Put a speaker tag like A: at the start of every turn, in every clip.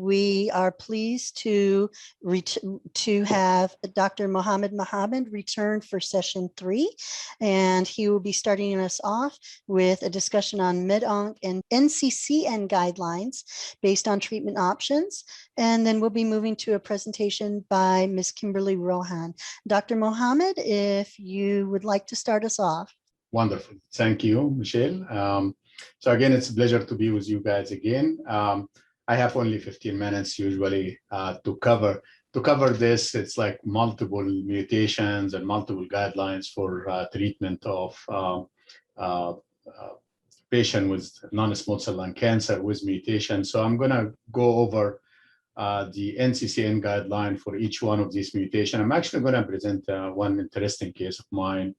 A: We are pleased to have Dr. Mohammed return for session 3, and he will be starting us off with a discussion on mid-onc and NCCN guidelines based on treatment options, and then we'll be moving to a presentation by Ms. Kimberly Rohan. Dr. Mohammed, if you would like to start us off.
B: Wonderful. Thank you, Michelle. So again, it's a pleasure to be with you guys again. I have only 15 minutes usually to cover this. It's like multiple mutations and multiple guidelines for treatment of patient with non-small cell lung cancer with mutation. So I'm going to go over the NCCN guideline for each one of these mutations. I'm actually going to present one interesting case of mine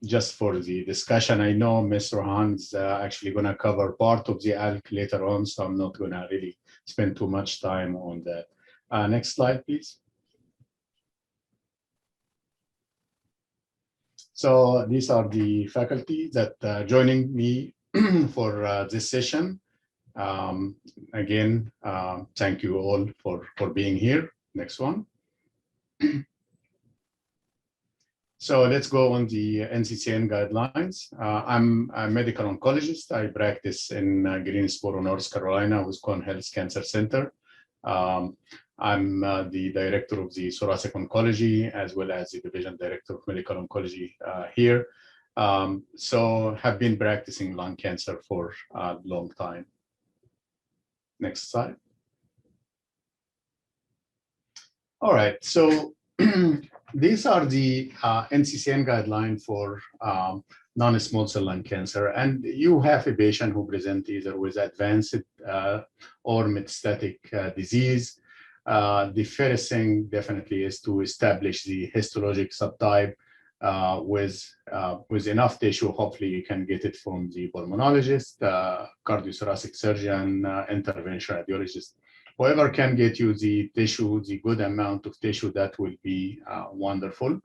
B: just for the discussion. I know Ms. Rohan is actually going to cover part of the ALK later on, so I'm not going to really spend too much time on that. Next slide, please. So these are the faculty that joining me for this session. Again, thank you all for being here. Next one. So let's go on the NCCN guidelines. I'm a medical oncologist. I practice in Greensboro, North Carolina with Cone Health Cancer Center. I'm the director of the thoracic oncology as well as the division director of medical oncology here. So have been practicing lung cancer for a long time. Next slide. All right, so these are the NCCN guidelines for non-small cell lung cancer, and you have a patient who presents either with advanced or metastatic disease. The first thing definitely is to establish the histologic subtype with enough tissue. Hopefully you can get it from the pulmonologist, cardiothoracic surgeon, interventional radiologist. Whoever can get you the tissue, the good amount of tissue, that will be wonderful.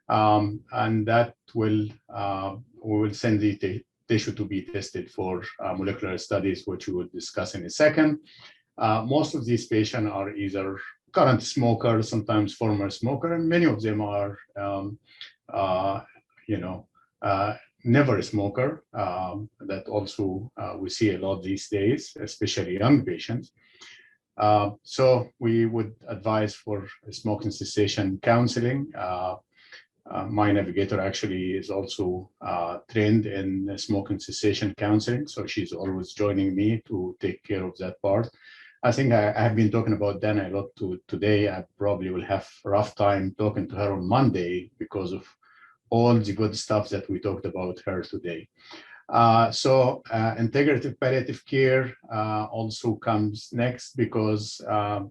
B: And that will, we will send the tissue to be tested for molecular studies, which we will discuss in a second. Most of these patients are either current smokers, sometimes former smoker, and many of them are, never a smoker. That also we see a lot these days, especially young patients. So we would advise for smoking cessation counseling. My navigator actually is also trained in smoking cessation counseling, so she's always joining me to take care of that part. I think I have been talking about Dana a lot today. I probably will have a rough time talking to her on Monday because of all the good stuff that we talked about her today. So integrative palliative care also comes next, because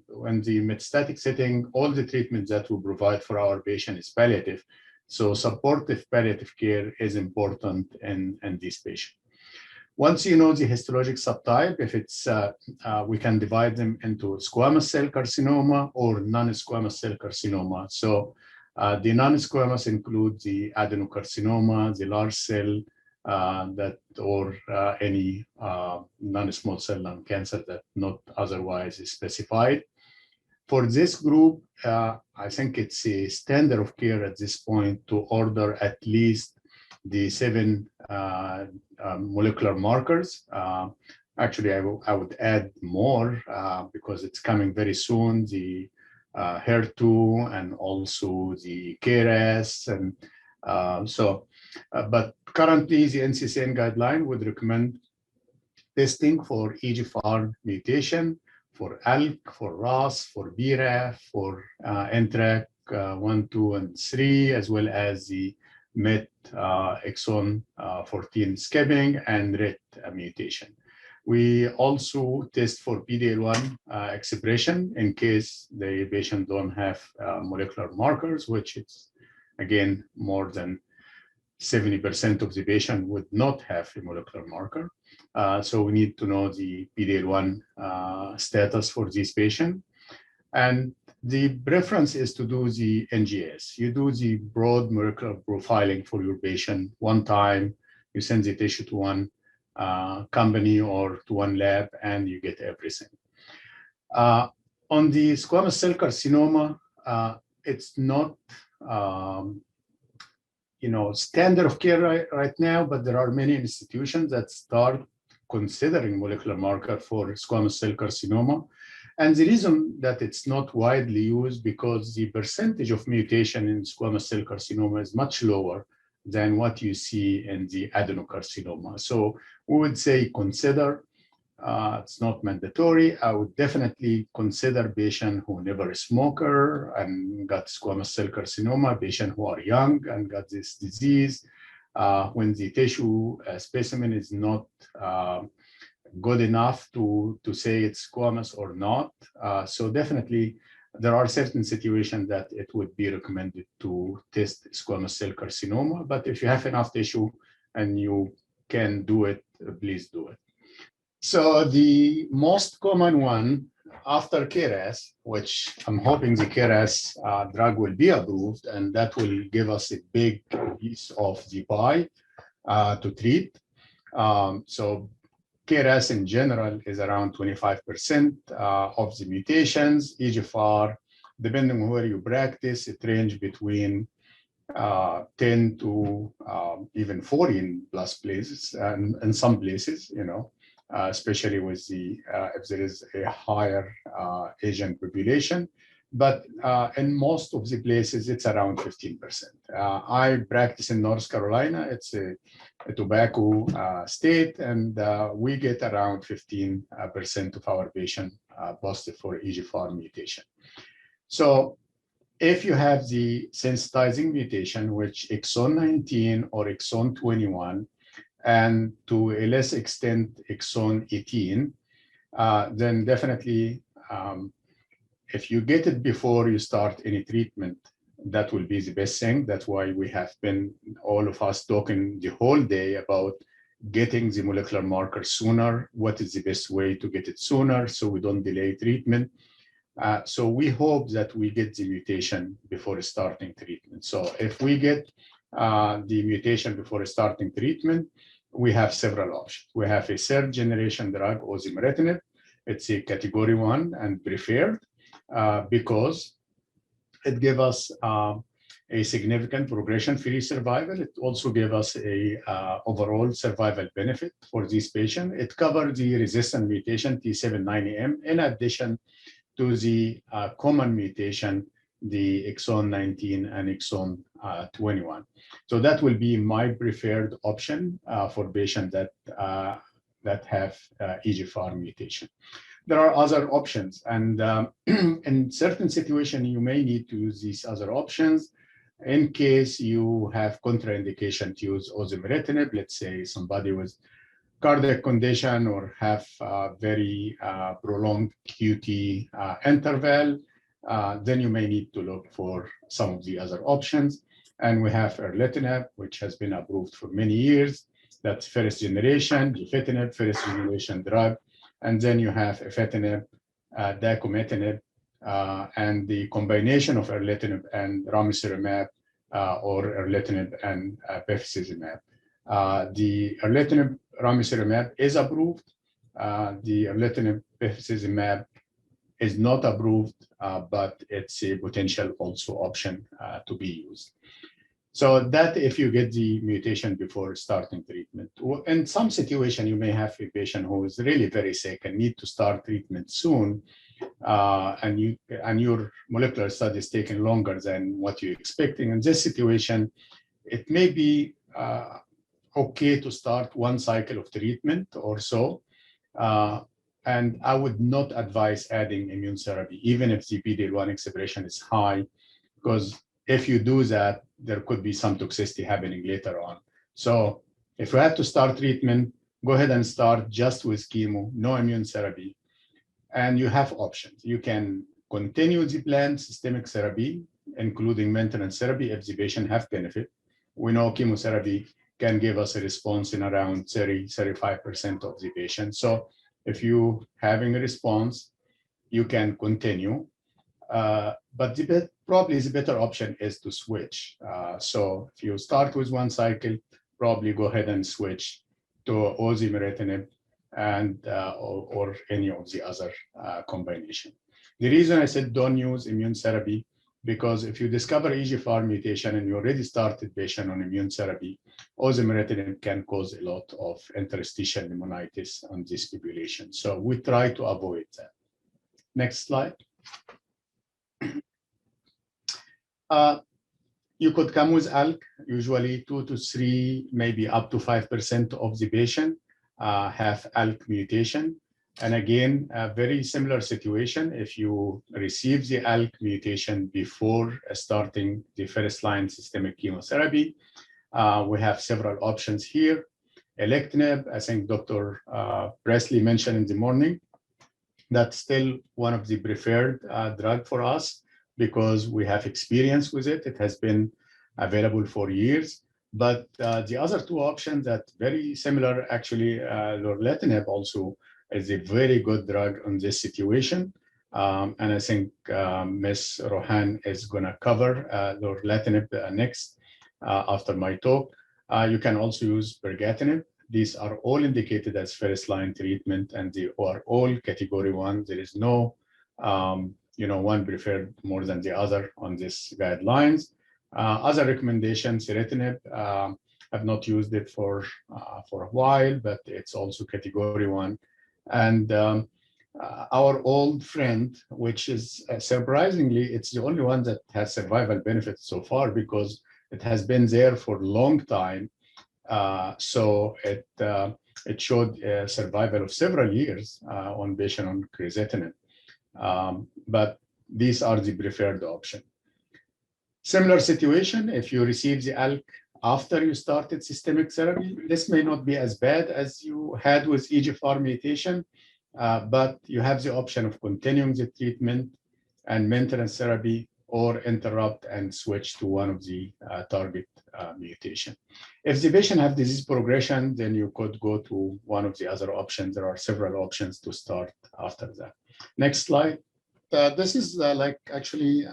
B: when the metastatic setting, all the treatments that we provide for our patient is palliative. So supportive palliative care is important in this patient. Once you know the histologic subtype, if it's, we can divide them into squamous cell carcinoma or non-squamous cell carcinoma. So the non-squamous include the adenocarcinoma, the large cell, or any non-small cell lung cancer that not otherwise is specified. For this group, I think it's a standard of care at this point to order at least the 7 molecular markers. Actually, I would add more because it's coming very soon, the HER2 and also the KRAS. And but currently the NCCN guideline would recommend testing for EGFR mutation, for ALK, for RAS, for BRAF, for NTRK 1, 2, and 3, as well as the MET exon 14 skipping and RET mutation. We also test for PD1 expression in case the patient don't have molecular markers, which is again more than 70% of the patient would not have a molecular marker. So we need to know the PD1 status for this patient. And the preference is to do the NGS. You do the broad molecular profiling for your patient one time, you send the tissue to one company or to one lab, and you get everything. On the squamous cell carcinoma, it's not standard of care right now, but there are many institutions that start considering molecular marker for squamous cell carcinoma. And the reason that it's not widely used because the percentage of mutation in squamous cell carcinoma is much lower than what you see in the adenocarcinoma. So we would say consider. It's not mandatory. I would definitely consider patient who never a smoker and got squamous cell carcinoma, patient who are young and got this disease. When the tissue specimen is not good enough to say it's squamous or not. So definitely there are certain situations that it would be recommended to test squamous cell carcinoma, but if you have enough tissue and you can do it, please do it. So the most common one after KRAS, which I'm hoping the KRAS drug will be approved, and that will give us a big piece of the pie to treat. So KRAS in general is around 25% of the mutations. EGFR, depending on where you practice, it ranges between 10 to even 40 plus places, and in some places, especially with the if there is a higher Asian population. But in most of the places, it's around 15%. I practice in North Carolina. It's a tobacco state, and we get around 15% of our patients positive for EGFR mutation. So if you have the sensitizing mutation, which exon 19 or exon 21, and to a less extent exon 18, then definitely if you get it before you start any treatment, that will be the best thing. That's why we have been, all of us, talking the whole day about getting the molecular marker sooner. What is the best way to get it sooner so we don't delay treatment? So we hope that we get the mutation before starting treatment. So if we get the mutation before starting treatment, we have several options. We have a third generation drug, osimertinib. It's a category 1 and preferred because it gives us a significant progression-free survival. It also gives us a overall survival benefit for this patient. It covers the resistant mutation T790M in addition to the common mutation, the exon 19 and exon 21. So that will be my preferred option for patients that have EGFR mutation. There are other options, and in certain situations, you may need to use these other options in case you have contraindication to use osimertinib. Let's say somebody with cardiac condition or have very prolonged QT interval, then you may need to look for some of the other options. And we have erlotinib, which has been approved for many years. That's first generation, gefitinib, first generation drug. And then you have efatinib, dacometinib, and the combination of erlotinib and ramucirumab or erlotinib and bevacizumab. The erlotinib ramucirumab is approved. The erlotinib bevacizumab is not approved, but it's a potential also option to be used. So that if you get the mutation before starting treatment. In some situation, you may have a patient who is really very sick and need to start treatment soon, and your molecular study is taking longer than what you're expecting. In this situation, it may be okay to start one cycle of treatment or so. And I would not advise adding immune therapy, even if the PD1 expression is high, because if you do that, there could be some toxicity happening later on. So if you have to start treatment, go ahead and start just with chemo, no immune therapy. And you have options. You can continue the planned systemic therapy, including maintenance therapy if the patient have benefit. We know chemotherapy can give us a response in around 30-35% of the patients. So if you having a response, you can continue. But probably the better option is to switch. So if you start with one cycle, probably go ahead and switch to osimertinib and or any of the other combination. The reason I said don't use immune therapy, because if you discover EGFR mutation and you already started patient on immune therapy, osimertinib can cause a lot of interstitial pneumonitis on this population. So we try to avoid that. Next slide. You could come with ALK, usually 2 to 3, maybe up to 5% of the patient have ALK mutation. And again, a very similar situation. If you receive the ALK mutation before starting the first-line systemic chemotherapy, we have several options here. Alectinib, I think Dr. Presley mentioned in the morning, that's still one of the preferred drug for us because we have experience with it. It has been available for years. But the other two options that very similar, actually, lorlatinib also is a very good drug on this situation. And I think Ms. Rohan is gonna cover lorlatinib next after my talk. You can also use bergatinib. These are all indicated as first-line treatment, and they are all category 1. There is no, one preferred more than the other on this guidelines. Other recommendations, ceritinib, I've not used it for a while, but it's also category 1. And our old friend, which is surprisingly, it's the only one that has survival benefits so far because it has been there for a long time. So it showed a survival of several years on patient on crizotinib. But these are the preferred option. Similar situation, if you receive the ALK after you started systemic therapy, this may not be as bad as you had with EGFR mutation, but you have the option of continuing the treatment and maintenance therapy or interrupt and switch to one of the target mutation. If the patient have disease progression, then you could go to one of the other options. There are several options to start after that. Next slide. This is like actually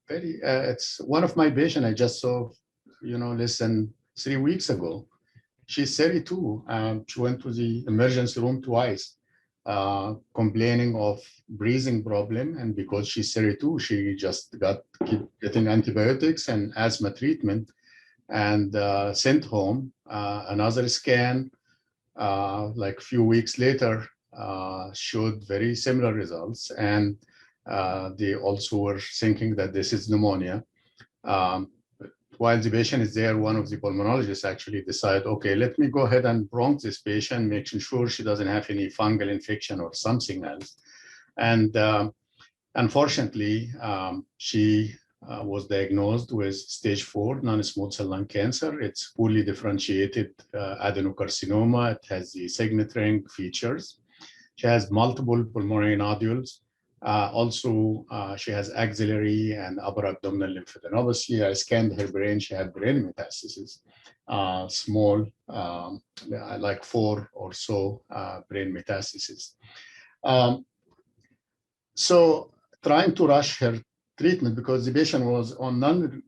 B: it's one of my patients I just saw, less than 3 weeks ago. She's 32. She went to the emergency room twice, complaining of breathing problem. And because she's 32, she just keep getting antibiotics and asthma treatment and sent home. Another scan, like a few weeks later, showed very similar results. And they also were thinking that this is pneumonia. While the patient is there, one of the pulmonologists actually decided, okay, let me go ahead and bronch this patient, making sure she doesn't have any fungal infection or something else. And unfortunately, she was diagnosed with stage 4 non-small cell lung cancer. It's fully differentiated adenocarcinoma. It has the signet ring features. She has multiple pulmonary nodules. Also, she has axillary and upper abdominal lymphadenopathy. I scanned her brain. She had brain metastases, small, like 4 or so brain metastases. So trying to rush her treatment because the patient was on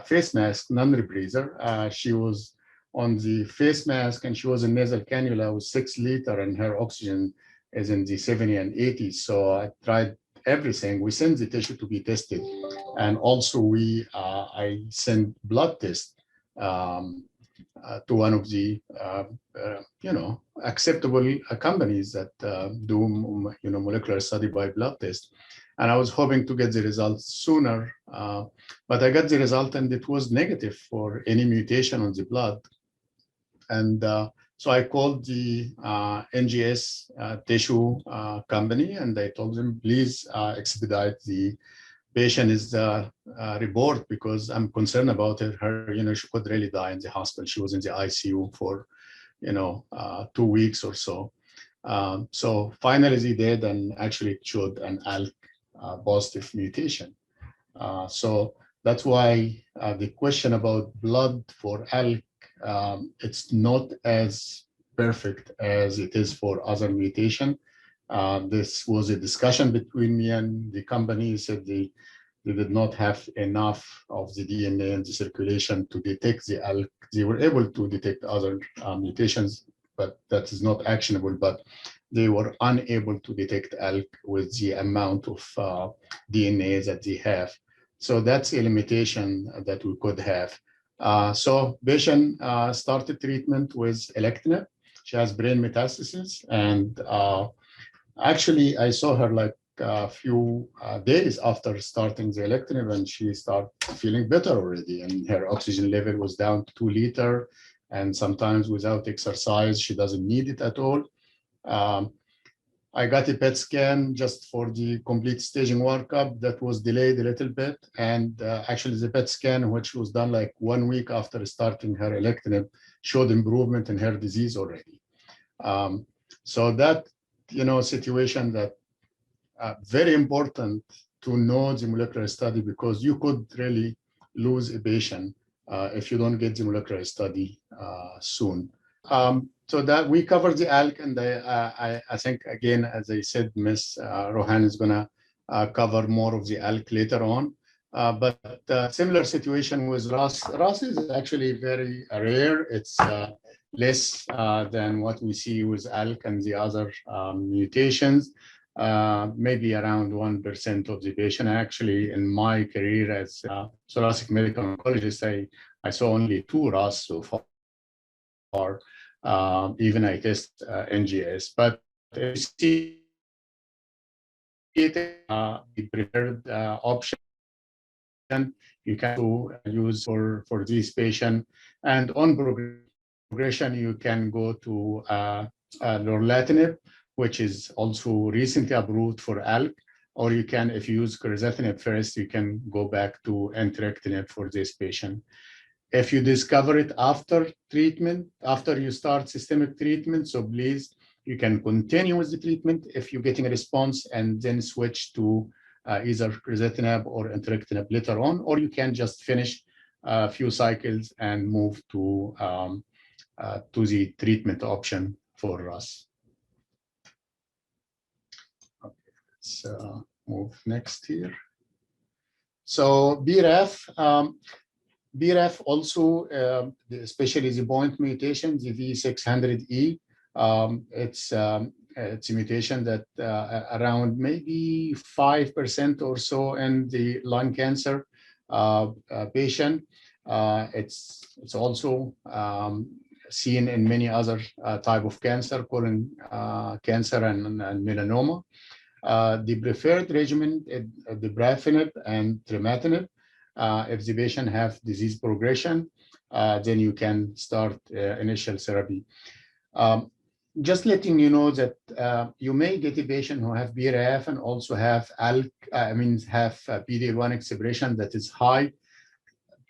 B: face mask, non-rebreather. She was on the face mask and she was in nasal cannula with 6 liter and her oxygen is in the 70 and 80. So I tried everything. We sent the tissue to be tested. And also I sent blood test to one of the, acceptable companies that do, molecular study by blood test. And I was hoping to get the results sooner, but I got the result and it was negative for any mutation on the blood. And so I called the NGS tissue company and I told them, please expedite the patient is report because I'm concerned about her. She could really die in the hospital. She was in the ICU for, 2 weeks or so. So finally they did, and actually it showed an ALK positive mutation. So that's why the question about blood for ALK, it's not as perfect as it is for other mutation. This was a discussion between me and the company. Said they did not have enough of the DNA in the circulation to detect the ALK. They were able to detect other mutations but that is not actionable. But they were unable to detect ALK with the amount of DNA that they have. So that's a limitation that we could have. So patient started treatment with alectinib. She has brain metastasis, and actually I saw her like a few days after starting the alectinib, and she started feeling better already, and her oxygen level was down to 2 liters, and sometimes without exercise she doesn't need it at all. I got a PET scan just for the complete staging workup that was delayed a little bit. And actually the PET scan, which was done like 1 week after starting her alectinib, showed improvement in her disease already. So that, situation that very important to know the molecular study, because you could really lose a patient if you don't get the molecular study soon. So that we covered the ALK, and I think, again, as I said, Ms. Rohan is going to cover more of the ALK later on. But similar situation with RAS. RAS is actually very rare. It's less than what we see with ALK and the other mutations. Maybe around 1% of the patient. Actually, in my career as a thoracic medical oncologist, I saw only 2 RAS so far. Even I test NGS, but you see it the preferred option you can use for this patient. And on progression, you can go to lorlatinib, which is also recently approved for ALK, or you can, if you use crizotinib first, you can go back to entrectinib for this patient. If you discover it after treatment, after you start systemic treatment, so please, you can continue with the treatment if you're getting a response, and then switch to either crizotinib or entrectinib later on, or you can just finish a few cycles and move to the treatment option for us. Okay, let's move next here. So BRAF. BRAF also, especially the point mutation, the V600E, it's a mutation that around maybe 5% or so in the lung cancer patient. It's also seen in many other type of cancer, colon cancer and melanoma. The preferred regimen is the dabrafenib and trametinib. If the patient have disease progression, then you can start initial therapy. Just letting you know that you may get a patient who have BRAF and also have ALK, have PD1 expression that is high.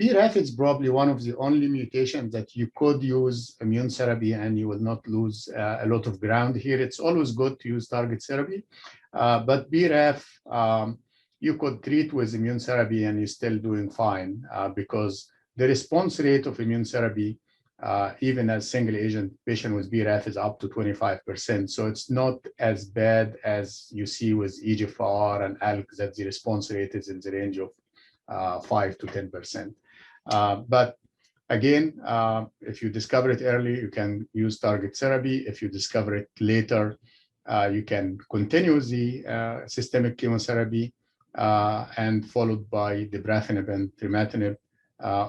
B: BRAF is probably one of the only mutations that you could use immune therapy and you will not lose a lot of ground here. It's always good to use target therapy, but BRAF, you could treat with immune therapy and you're still doing fine because the response rate of immune therapy, even as single agent patient with BRAF, is up to 25%. So it's not as bad as you see with EGFR and ALK, that the response rate is in the range of 5 to 10%. But again, if you discover it early, you can use target therapy. If you discover it later, you can continue the systemic chemotherapy and followed by dabrafenib and trametinib,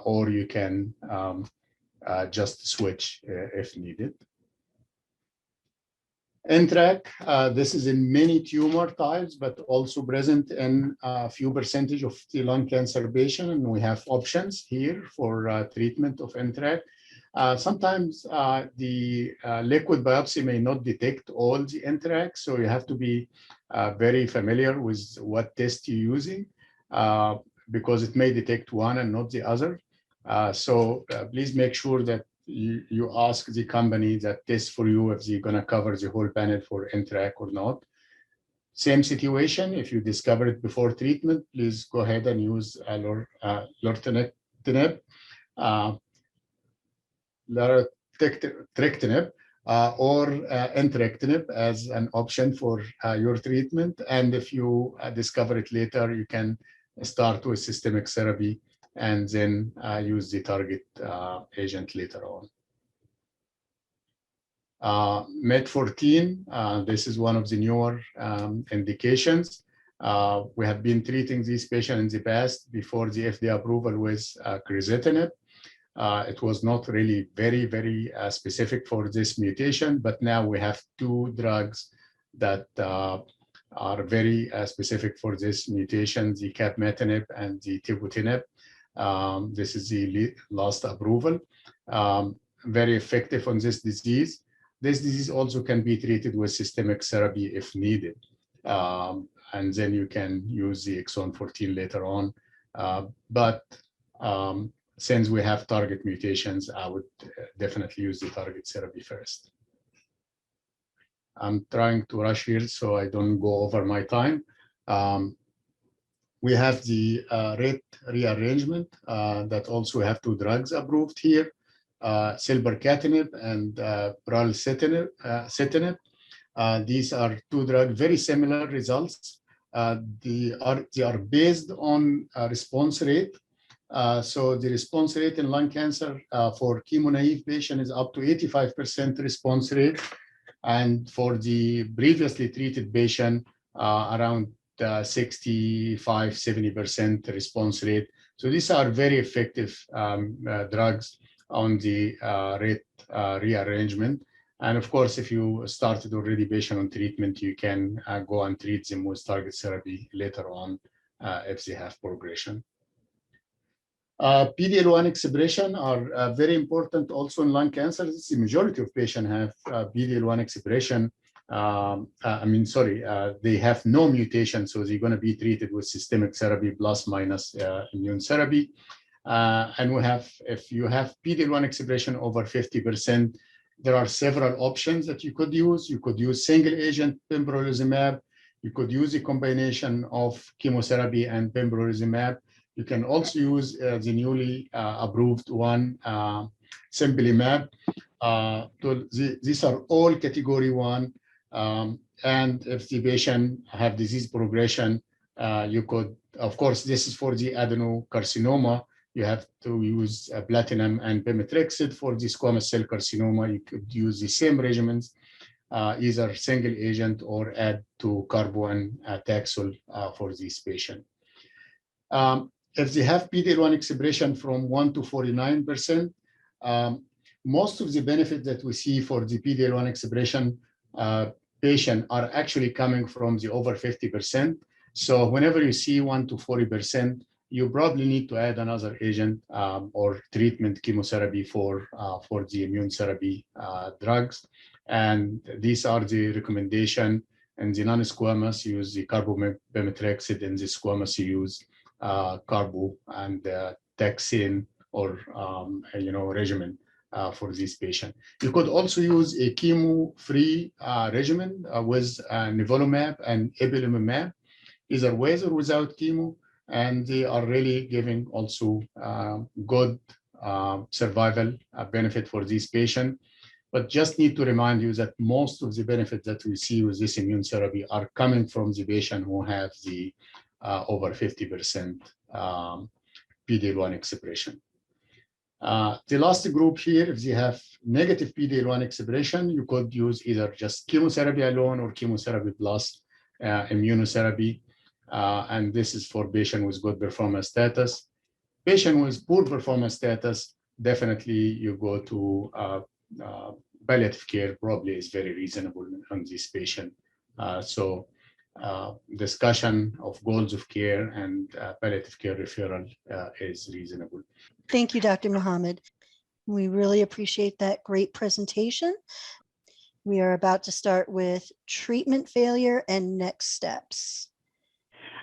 B: or you can just switch if needed. NTRK, this is in many tumor types, but also present in a few percentage of the lung cancer patient, and we have options here for treatment of NTRK. Sometimes the liquid biopsy may not detect all the NTRK, so you have to be very familiar with what test you're using because it may detect one and not the other. So please make sure that you ask the company that tests for you if they're going to cover the whole panel for NTRK or not. Same situation, if you discover it before treatment, please go ahead and use lorlatinib, larotrectinib, or entrectinib as an option for your treatment. And if you discover it later, you can start with systemic therapy and then use the target agent later on. MET14, this is one of the newer indications. We have been treating these patients in the past before the FDA approval with crizotinib. It was not really very specific for this mutation, but now we have two drugs that are very specific for this mutation, the capmatinib and the tepotinib. This is the last approval. Very effective on this disease. This disease also can be treated with systemic therapy if needed. And then you can use the exon 14 later on. Since we have target mutations, I would definitely use the target therapy first. I'm trying to rush here so I don't go over my time. We have the rate rearrangement that also have two drugs approved here, silbercatinib and bralcitinib. These are two drugs, very similar results. They are based on response rate. So the response rate in lung cancer for chemo-naive patient is up to 85% response rate. And for the previously treated patient, around 65-70% response rate. So these are very effective drugs on the rate rearrangement. And of course, if you started already patient on treatment, you can go and treat them with target therapy later on if they have progression. PD1 expression are very important also in lung cancer. The majority of patients have PD1 expression. They have no mutation, so they're going to be treated with systemic therapy plus minus immune therapy. And we have, if you have PD1 expression over 50%, there are several options that you could use. You could use single agent pembrolizumab. You could use a combination of chemotherapy and pembrolizumab. You can also use the newly approved one, Simbelimab. These are all category 1. And if the patient have disease progression, you could, of course, this is for the adenocarcinoma. You have to use platinum and pemetrexed. For the squamous cell carcinoma, you could use the same regimens, either single agent or add to carbo and Taxol for this patient. If they have PD1 expression from 1 to 49%, most of the benefit that we see for the PD1 expression patient are actually coming from the over 50%. So whenever you see 1 to 40%, you probably need to add another agent or treatment chemotherapy for the immune therapy drugs. And these are the recommendation. And the non-squamous use the carbopemetrexed, and the squamous use carbo and taxane or regimen for this patient. You could also use a chemo-free regimen with nivolumab and ipilimumab, either with or without chemo, and they are really giving also good survival benefit for this patient. But just need to remind you that most of the benefit that we see with this immune therapy are coming from the patient who have the over 50% PD1 expression. The last group here, if they have negative PD1 expression, you could use either just chemotherapy alone or chemotherapy plus immunotherapy. And this is for patient with good performance status. Patient with poor performance status, definitely you go to palliative care, probably is very reasonable on this patient. Discussion of goals of care and palliative care referral is reasonable.
A: Thank you, Dr. Mohammed. We really appreciate that great presentation. We are about to start with treatment failure and next steps.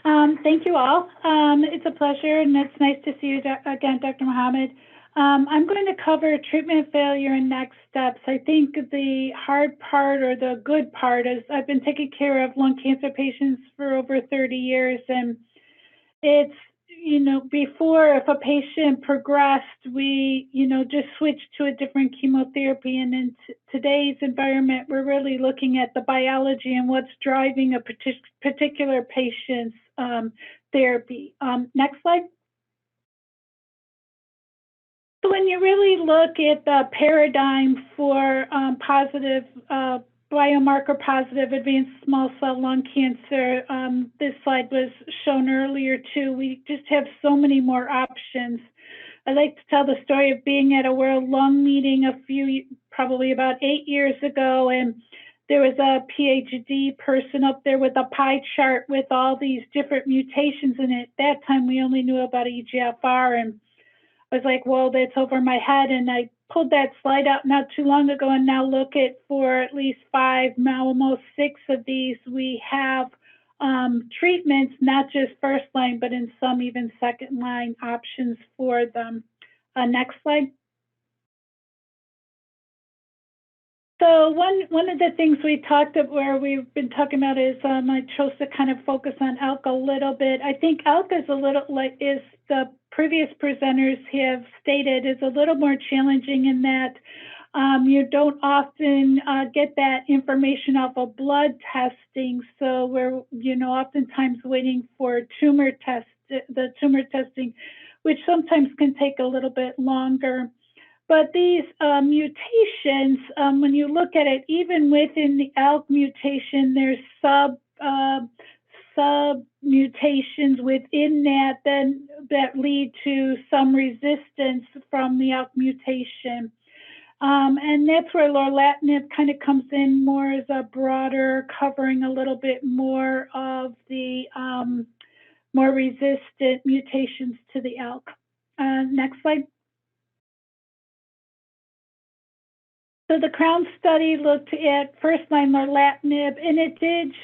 C: Thank you all. It's a pleasure, and it's nice to see you again, Dr. Mohammed. I'm going to cover treatment failure and next steps. I think the hard part or the good part is I've been taking care of lung cancer patients for over 30 years, and it's, before, if a patient progressed, we, just switched to a different chemotherapy. And in today's environment, we're really looking at the biology and what's driving a particular patient's therapy. Next slide. So when you really look at the paradigm for positive, biomarker positive advanced small cell lung cancer, this slide was shown earlier too. We just have so many more options. I like to tell the story of being at a World Lung meeting probably about 8 years ago, and there was a PhD person up there with a pie chart with all these different mutations, and at that time we only knew about EGFR, and I was like, whoa, that's over my head. And I pulled that slide out not too long ago, and now look at for at least 5, now almost 6 of these, we have treatments, not just first line, but in some even second line options for them. Next slide. So one of the things we talked about, where we've been talking about, is I chose to kind of focus on ALK a little bit. I think ALK is a little like, is the previous presenters have stated, is a little more challenging in that you don't often get that information off of blood testing. So we're, oftentimes waiting for the tumor testing, which sometimes can take a little bit longer. But these mutations, when you look at it, even within the ALK mutation, there's sub mutations within that lead to some resistance from the ALK mutation. And that's where lorlatinib kind of comes in more as a broader, covering a little bit more of the more resistant mutations to the ALK. Next slide. So the CROWN study looked at first-line lorlatinib, and it did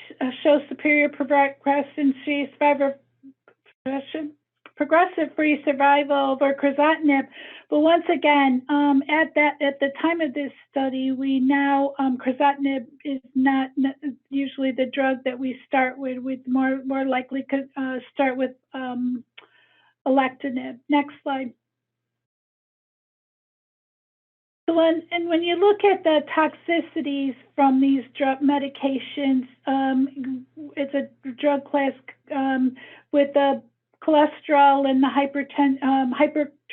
C: show superior progression-free survival over crizotinib. But once again, at the time of this study, we now crizotinib is not usually the drug that we start with. We'd more likely could start with alectinib. Next slide. When you look at the toxicities from these drug medications, it's a drug class with the cholesterol and the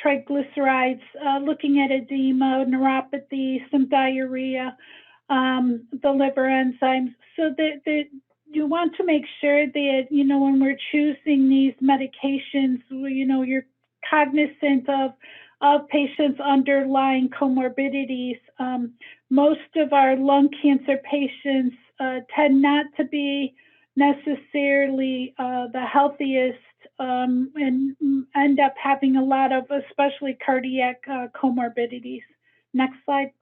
C: hypertriglycerides, looking at edema, neuropathy, some diarrhea, the liver enzymes. So you want to make sure that, when we're choosing these medications, you're cognizant of patients' underlying comorbidities. Most of our lung cancer patients tend not to be necessarily the healthiest and end up having a lot of, especially cardiac comorbidities. Next slide.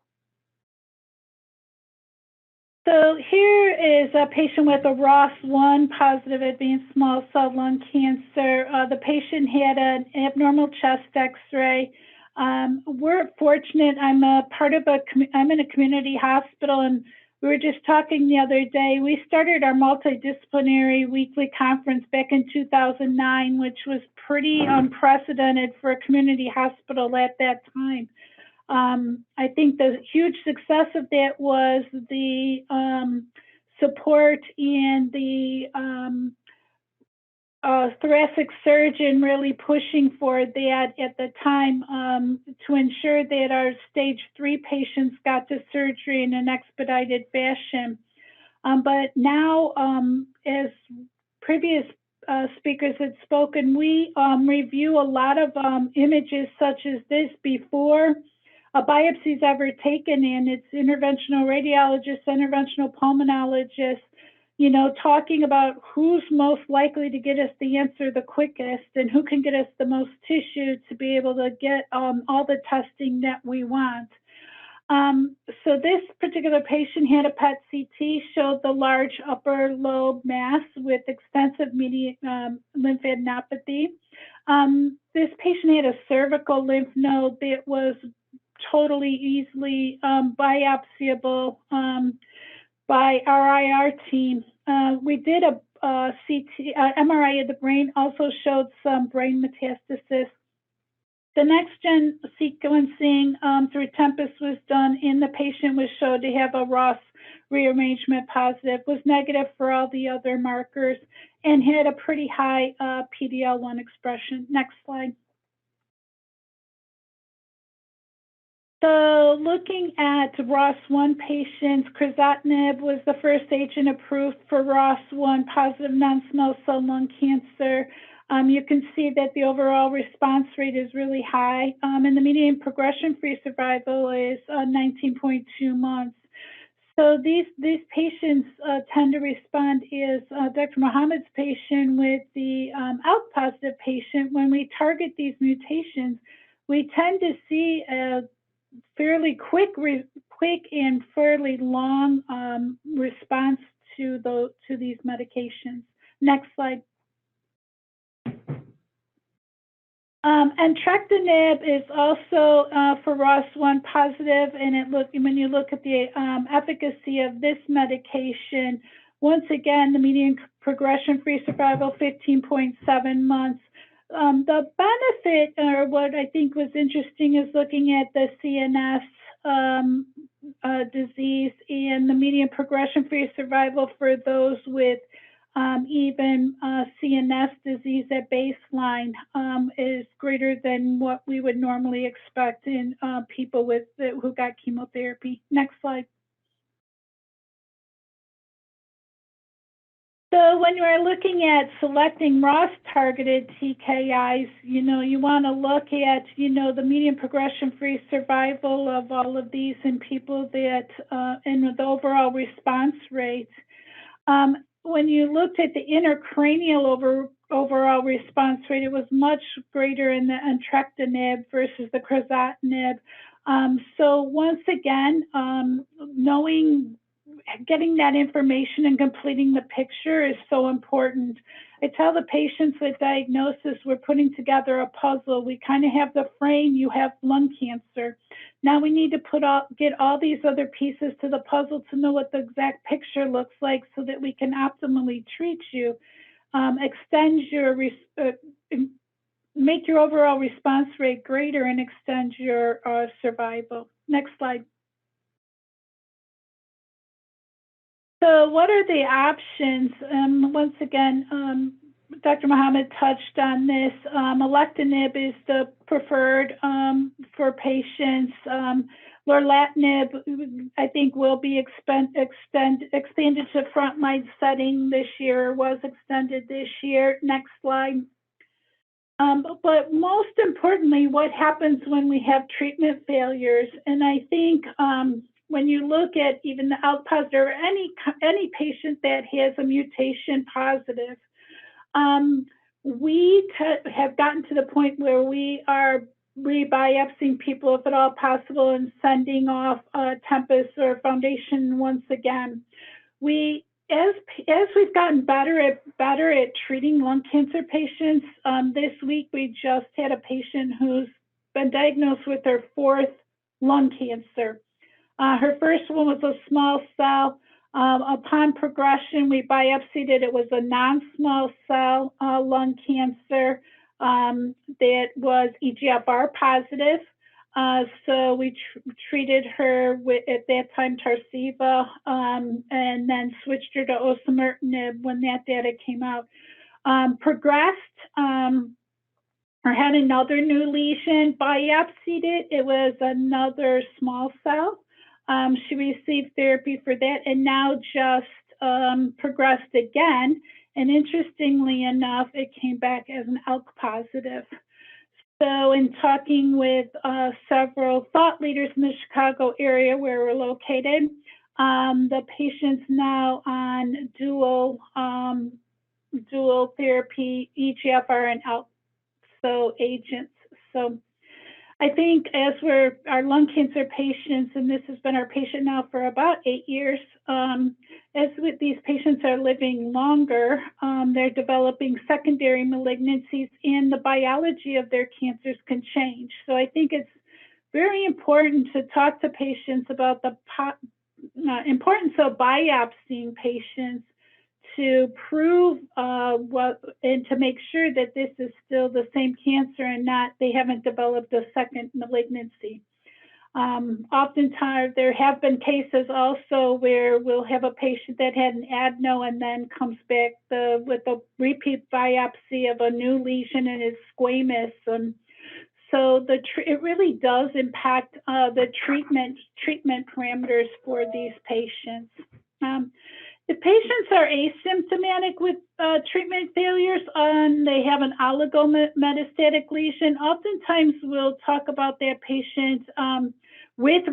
C: So here is a patient with a ROS1 positive advanced small cell lung cancer. The patient had an abnormal chest X-ray. We're fortunate. I'm in a community hospital, and we were just talking the other day. We started our multidisciplinary weekly conference back in 2009, which was pretty unprecedented for a community hospital at that time. I think the huge success of that was the support and the thoracic surgeon really pushing for that at the time to ensure that our stage 3 patients got to surgery in an expedited fashion. But now, as previous speakers had spoken, we review a lot of images such as this before a biopsy is ever taken, and it's interventional radiologists, interventional pulmonologists, talking about who's most likely to get us the answer the quickest and who can get us the most tissue to be able to get all the testing that we want. So this particular patient had a PET CT, showed the large upper lobe mass with extensive median lymphadenopathy. This patient had a cervical lymph node that was totally easily biopsiable by our IR team. We did a MRI of the brain, also showed some brain metastasis. The next gen sequencing through Tempus was done, and the patient was showed to have a ROS rearrangement positive, was negative for all the other markers, and had a pretty high PD1 expression. Next slide. So looking at ROS1 patients, crizotinib was the first agent approved for ROS1 positive non-small cell lung cancer. You can see that the overall response rate is really high, and the median progression-free survival is 19.2 months. So these patients tend to respond as Dr. Mohammed's patient with the ALK positive patient. When we target these mutations, we tend to see a fairly quick and fairly long response to these medications. Next slide. Entrectinib is also for ROS1 positive, and when you look at the efficacy of this medication, once again, the median progression-free survival 15.7 months. The benefit, or what I think was interesting, is looking at the CNS disease, and the median progression-free survival for those with even CNS disease at baseline is greater than what we would normally expect in people who got chemotherapy. Next slide. So when you're looking at selecting ROS-targeted TKIs, you want to look at, the median progression-free survival of all of these in people that, and the overall response rate. When you looked at the intracranial overall response rate, it was much greater in the entrectinib versus the crizotinib. So once again, getting that information and completing the picture is so important. I tell the patients with diagnosis, we're putting together a puzzle. We kind of have the frame, you have lung cancer. Now we need to get all these other pieces to the puzzle to know what the exact picture looks like so that we can optimally treat you, make your overall response rate greater and extend your survival. Next slide. So what are the options? Once again, Dr. Mohammed touched on this. Alectinib is the preferred for patients. Lorlatinib, I think, will be expanded to frontline setting this year, was extended this year. Next slide. But most importantly, what happens when we have treatment failures? And I think when you look at even the ALK positive or any patient that has a mutation positive, we have gotten to the point where we are re-biopsying people if at all possible and sending off Tempus or Foundation once again. As we've gotten better at treating lung cancer patients, this week we just had a patient who's been diagnosed with her 4th lung cancer. Her first one was a small cell. Upon progression, we biopsied it. It was a non-small cell lung cancer that was EGFR positive. So we treated her with, at that time, Tarceva, and then switched her to osimertinib when that data came out. Progressed, or had another new lesion, biopsied it. It was another small cell. She received therapy for that and now just progressed again. And interestingly enough, it came back as an ALK positive. So in talking with several thought leaders in the Chicago area where we're located, the patient's now on dual therapy, EGFR and ALK agents. So I think as our lung cancer patients, and this has been our patient now for about 8 years, as these patients are living longer, they're developing secondary malignancies and the biology of their cancers can change. So I think it's very important to talk to patients about the importance of biopsying patients to prove and to make sure that this is still the same cancer and they haven't developed a second malignancy. Oftentimes there have been cases also where we'll have a patient that had an adeno and then comes back with a repeat biopsy of a new lesion and is squamous. So it really does impact the treatment parameters for these patients. If patients are asymptomatic with treatment failures and they have an oligometastatic lesion, oftentimes we'll talk about that patient with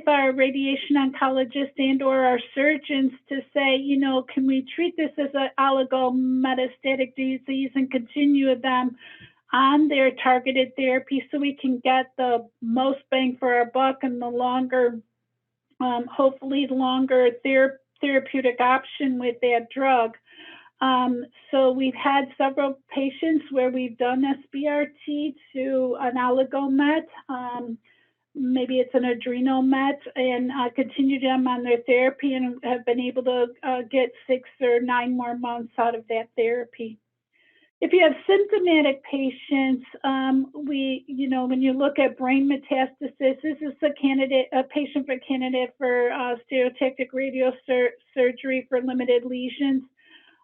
C: our radiation oncologist and or our surgeons to say, you know, can we treat this as an oligometastatic disease and continue them on their targeted therapy so we can get the most bang for our buck and the longer, hopefully longer therapeutic option with that drug. So we've had several patients where we've done SBRT to an oligomet, maybe it's an adrenal met, and continued them on their therapy and have been able to get 6 or 9 more months out of that therapy. If you have symptomatic patients, when you look at brain metastasis, this is a patient for candidate for stereotactic radiosurgery for limited lesions.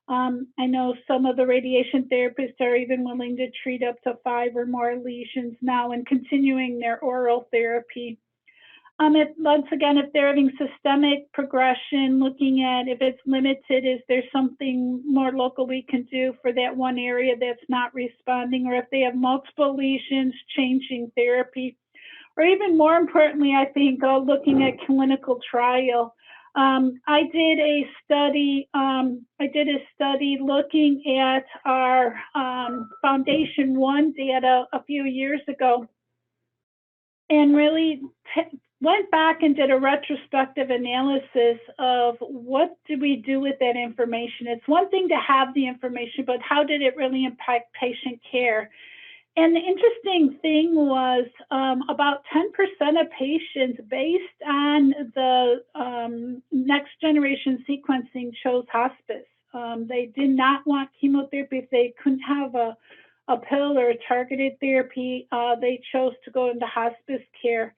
C: I know some of the radiation therapists are even willing to treat up to 5 or more lesions now and continuing their oral therapy. Once again, if they're having systemic progression, looking at if it's limited, is there something more local we can do for that one area that's not responding, or if they have multiple lesions, changing therapy, or even more importantly, I think looking at clinical trial. I did a study looking at our Foundation 1 data a few years ago, and really went back and did a retrospective analysis of what did we do with that information. It's one thing to have the information, but how did it really impact patient care? And the interesting thing was about 10% of patients, based on the next generation sequencing, chose hospice. They did not want chemotherapy. If they couldn't have a pill or a targeted therapy, they chose to go into hospice care.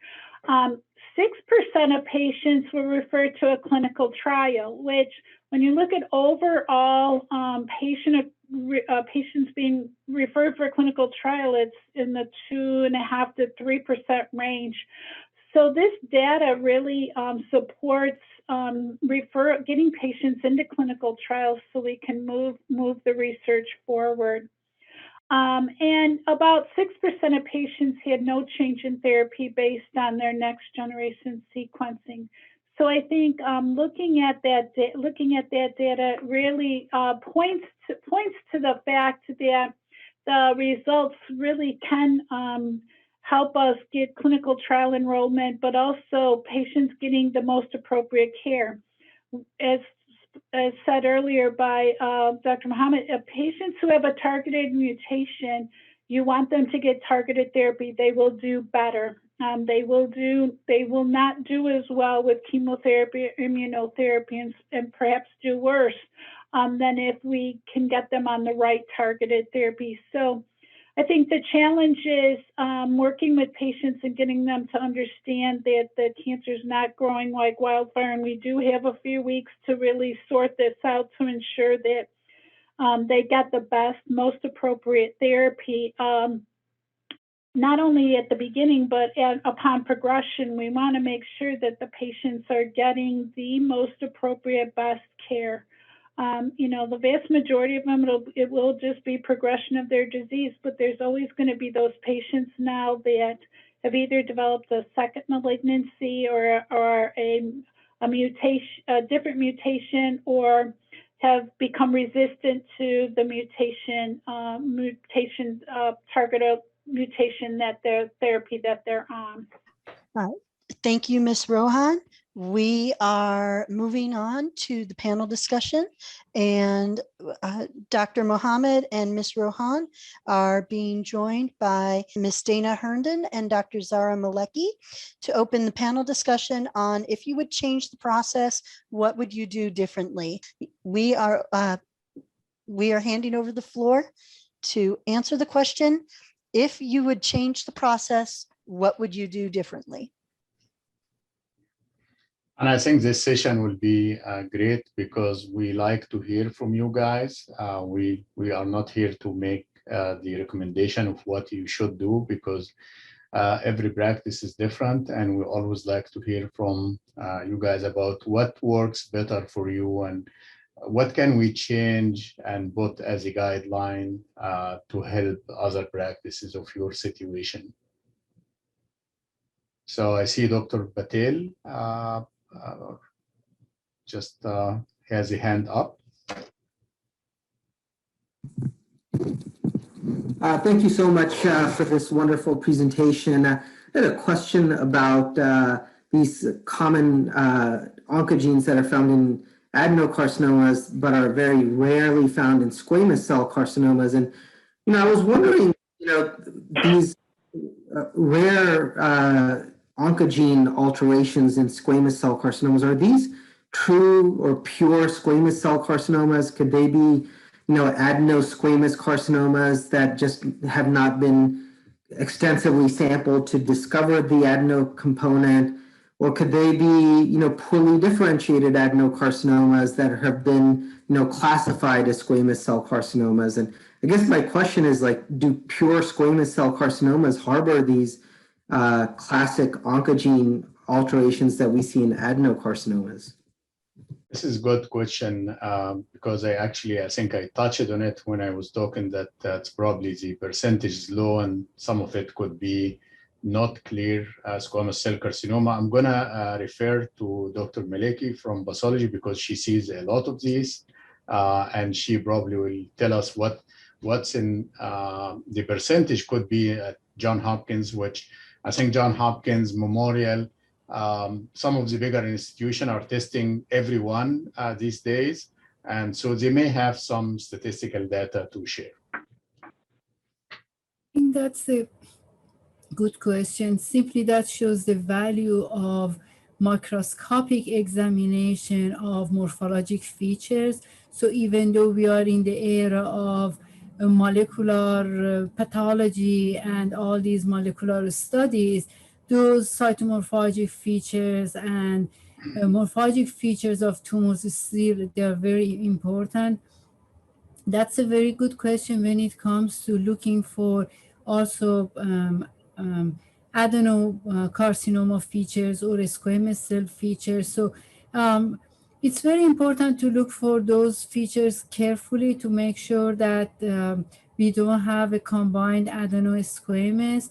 C: 6% of patients were referred to a clinical trial, which when you look at overall patients being referred for a clinical trial, it's in the 2.5% to 3% range. So this data really supports getting patients into clinical trials so we can move the research forward. And about 6% of patients had no change in therapy based on their next generation sequencing. So I think looking at that data really points to the fact that the results really can help us get clinical trial enrollment, but also patients getting the most appropriate care. As said earlier by Dr. Mohammed, patients who have a targeted mutation, you want them to get targeted therapy. They will do better. They will not do as well with chemotherapy, immunotherapy, and perhaps do worse than if we can get them on the right targeted therapy. So I think the challenge is working with patients and getting them to understand that the cancer is not growing like wildfire, and we do have a few weeks to really sort this out to ensure that they get the best, most appropriate therapy. Not only at the beginning, but upon progression, we want to make sure that the patients are getting the most appropriate, best care. The vast majority of them, it will just be progression of their disease, but there's always going to be those patients now that have either developed a second malignancy or a mutation, a different mutation, or have become resistant to the targeted mutation that their therapy that they're on.
A: Thank you, Ms. Rohan. We are moving on to the panel discussion, and Dr. Mohammed and Ms. Rohan are being joined by Ms. Dana Herndon and Dr. Zara Malecki to open the panel discussion on if you would change the process, what would you do differently? We are handing over the floor to answer the question. If you would change the process, what would you do differently?
B: And I think this session will be great because we like to hear from you guys. We are not here to make the recommendation of what you should do, because every practice is different, and we always like to hear from you guys about what works better for you and what can we change and put as a guideline to help other practices of your situation. So I see Dr. Patel just has a hand up.
D: Thank you so much for this wonderful presentation. I had a question about these common oncogenes that are found in adenocarcinomas, but are very rarely found in squamous cell carcinomas. And, I was wondering, these rare oncogene alterations in squamous cell carcinomas, are these true or pure squamous cell carcinomas? Could they be adenosquamous carcinomas that just have not been extensively sampled to discover the adeno component? Or could they be, poorly differentiated adenocarcinomas that have been, classified as squamous cell carcinomas? And I guess my question is, do pure squamous cell carcinomas harbor these classic oncogene alterations that we see in adenocarcinomas?
B: This is a good question because I think I touched on it when I was talking that that's probably the percentage is low and some of it could be not clear squamous cell carcinoma. I'm gonna refer to Dr. Maleki from pathology because she sees a lot of these and she probably will tell us what's in the percentage could be at Johns Hopkins, which I think Johns Hopkins, Memorial, some of the bigger institutions are testing everyone these days, and so they may have some statistical data to share.
E: I think that's a good question. Simply that shows the value of microscopic examination of morphologic features. So even though we are in the era of molecular pathology and all these molecular studies, those cytomorphologic features and morphologic features of tumors still, they are very important. That's a very good question when it comes to looking for also adenocarcinoma features or squamous cell features. So it's very important to look for those features carefully to make sure that we don't have a combined adenosquamous.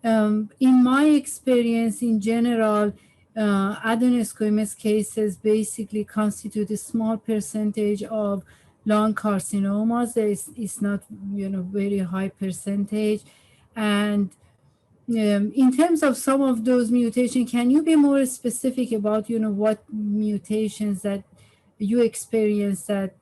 E: In my experience, in general, adenosquamous cases basically constitute a small percentage of lung carcinomas. It's not, very high percentage. And in terms of some of those mutations, can you be more specific about, what mutations that you experience that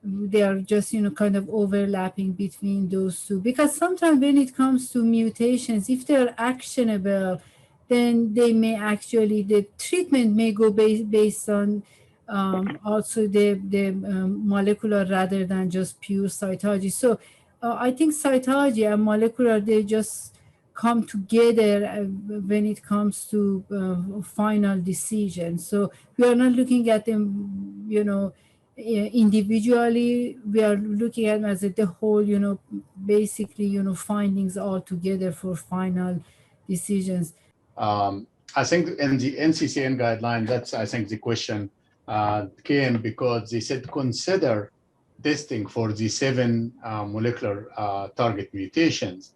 E: they are just, kind of overlapping between those two? Because sometimes when it comes to mutations, if they're actionable, then they may actually, the treatment may go based on also the molecular rather than just pure cytology. So I think cytology and molecular, they just come together when it comes to final decision. So we are not looking at them, individually. We are looking at them as the whole, basically, findings all together for final decisions.
B: I think in the NCCN guideline, that's, I think, the question came because they said consider testing for the 7 molecular target mutations,